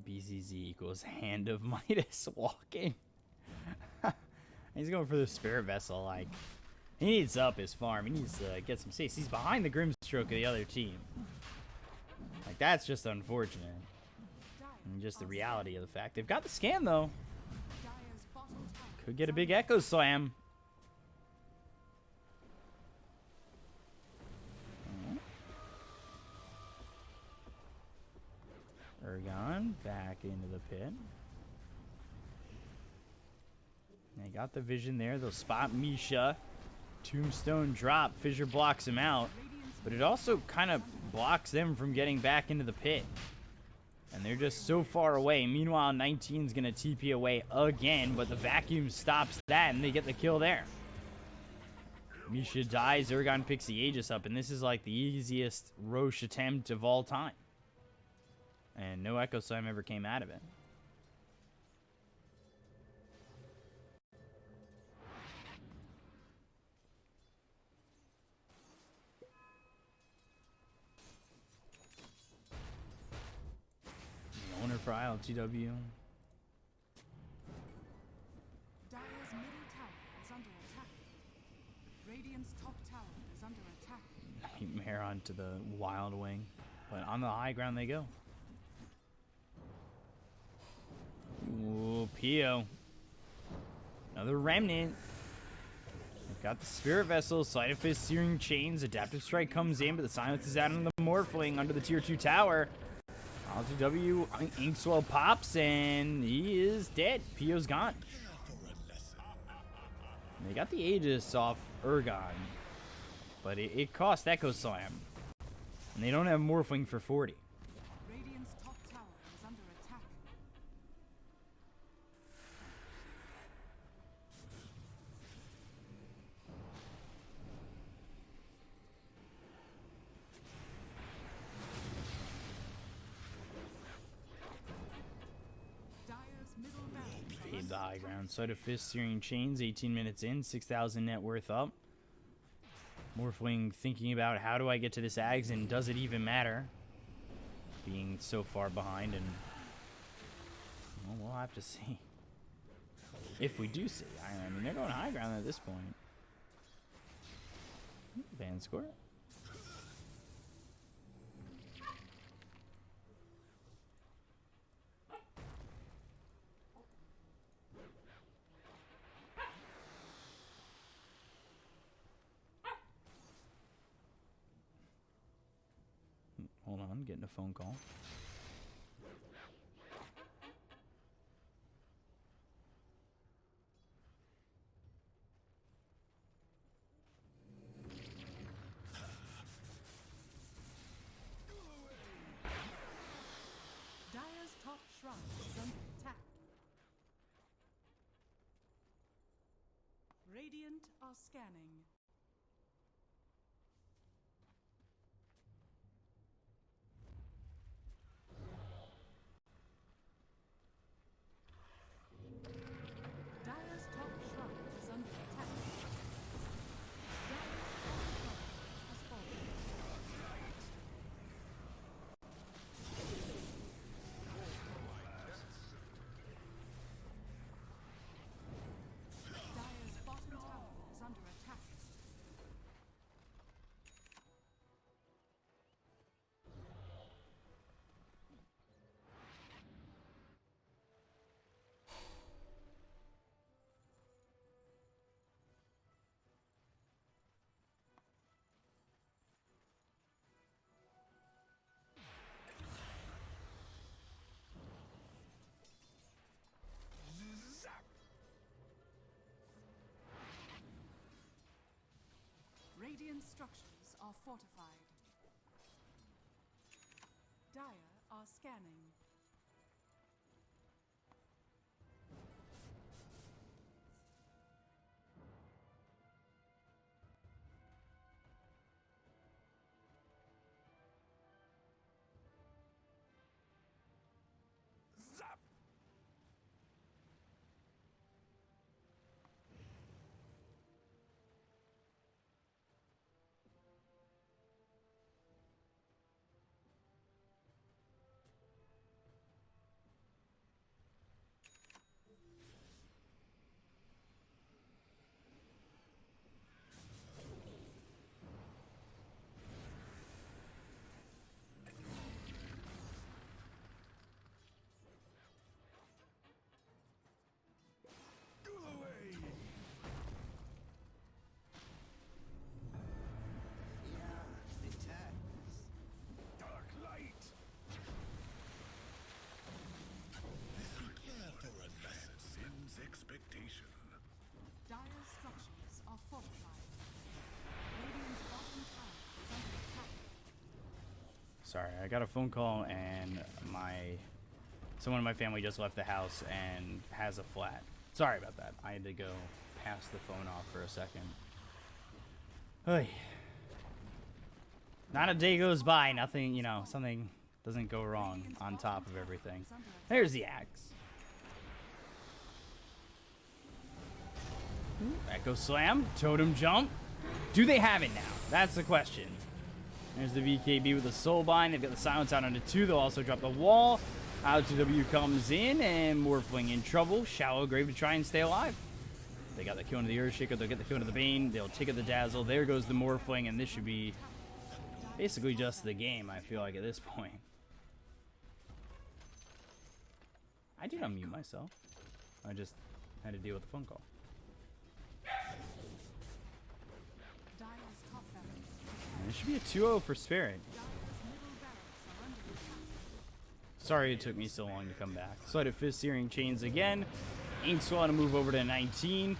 BZZ equals Hand of Midas walking. He's going for the Spirit Vessel. Like, he needs to up his farm. He needs to get some saves. He's behind the Grimstroke of the other team. Like, that's just unfortunate. And just the reality of the fact. They've got the scan, though. Dire's bottom tower Could get a big Echo Slam. Urgon back into the pit. They got the vision there. They'll spot Misha. Tombstone drop. Fissure blocks him out. But it also kind of blocks them from getting back into the pit. And they're just so far away. Meanwhile, 19's going to TP away again. But the vacuum stops that and they get the kill there. Misha dies. Urgon picks the Aegis up. And this is like the easiest Roche attempt of all time. And no Echo Slam ever came out of it. The owner for ILGW. Dire's middle tower is under attack. Radiant's top tower is under attack. Nightmare onto the Wild Wing. But on the high ground they go. Ooh, Pio. Another Remnant. They've got the Spirit Vessel, Sleight of Fist, Searing Chains, Adaptive Strike comes in, but the silence is out on the Morphling under the tier 2 tower. LTW, Inkswell pops, and he is dead. Pio's gone. And they got the Aegis off Urgon, but it cost Echo Slam. And they don't have Morphling for 40. Radiant's top tower is under attack. Dire's middle barracks are Fade the under high attack. ground. Sleight of Fist, Searing Chains, 18 minutes in, 6,000 net worth up. Morphling thinking about how do I get to this Ags and does it even matter? Being so far behind, and well, we'll have to see. If we do see. I mean, they're going high ground at this point. Van score. Hold on, getting a phone call. Dire's top shrine is under attack. Radiant are scanning. Dire's top shrine is under attack. Dire's top shrine has fallen. Dire's bottom tower is under attack. Radiant structures are fortified. Dire are scanning. Dark light. Prepare for a lesson. Sin's expectation. Dire structures are fortified. Radiant's bottom tower is under attack. Sorry, I got a phone call and someone in my family just left the house and has a flat. Sorry about that. I had to go pass the phone off for a second. Oy. Not a day goes by, nothing, something doesn't go wrong on top of everything. There's the axe. Ooh, Echo Slam, Totem Jump. Do they have it now? That's the question. There's the VKB with the Soul Bind. They've got the Silence out onto 2. They'll also drop the wall. LTW comes in, and Morphling in trouble. Shallow Grave to try and stay alive. They got the kill into the Earthshaker, they'll get the kill into the Bane, they'll take out the Dazzle, there goes the Morphling, and this should be basically just the game, I feel like, at this point. I did unmute myself. I just had to deal with the phone call. Dire's top barracks. And it should be a 2-0 for Spirit. Dire's middle barracks are under attack. Sorry it took me so long to come back. Sleight of Fist, Searing Chains again. Ain't Swell to move over to 19.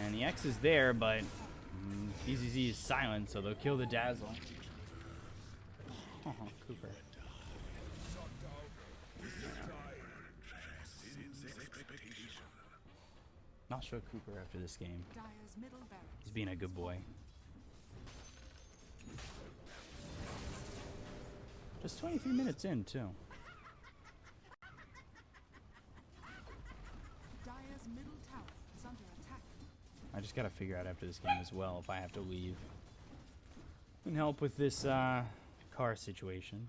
And the X is there, but BZZ is silent, so they'll kill the Dazzle. Oh, Cooper. Not sure Cooper after this game. Dire's middle barracks. He's being a good boy. Just 23 minutes in, too. Dire's middle tower is under attack. I just gotta figure out after this game as well if I have to leave. Can help with this car situation.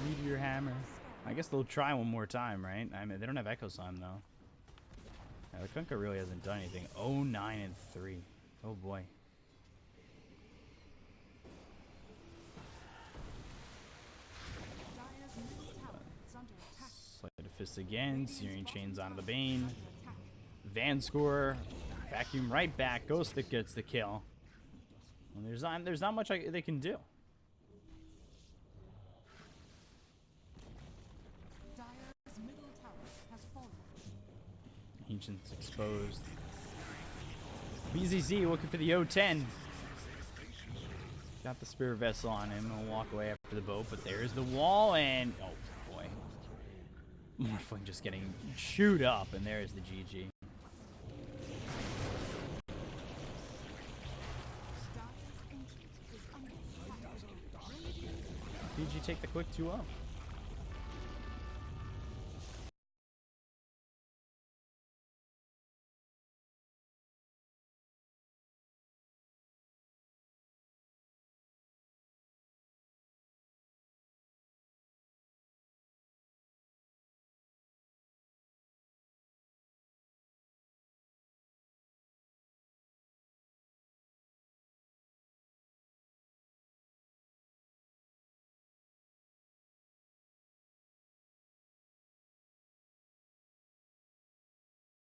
Meteor Hammer. I guess they'll try one more time, right? I mean, they don't have Echo Slime though. Yeah, the Kunkka really hasn't done anything. 0-9-3. Oh boy. Dire's middle tower is under attack. Sleight of Fist again. Searing Chains onto the Bane. Under attack. Van score. Vacuum right back. Ghost that gets the kill. Well, there's not much they can do. Dire's middle tower has fallen. Ancient's exposed. BZZ looking for the O10. Got the Spirit Vessel on him. He'll walk away after the boat, but there's the wall, and oh boy. Morphling just getting chewed up, and there's the GG. Dire's ancient is under attack. GG take the quick 2-0.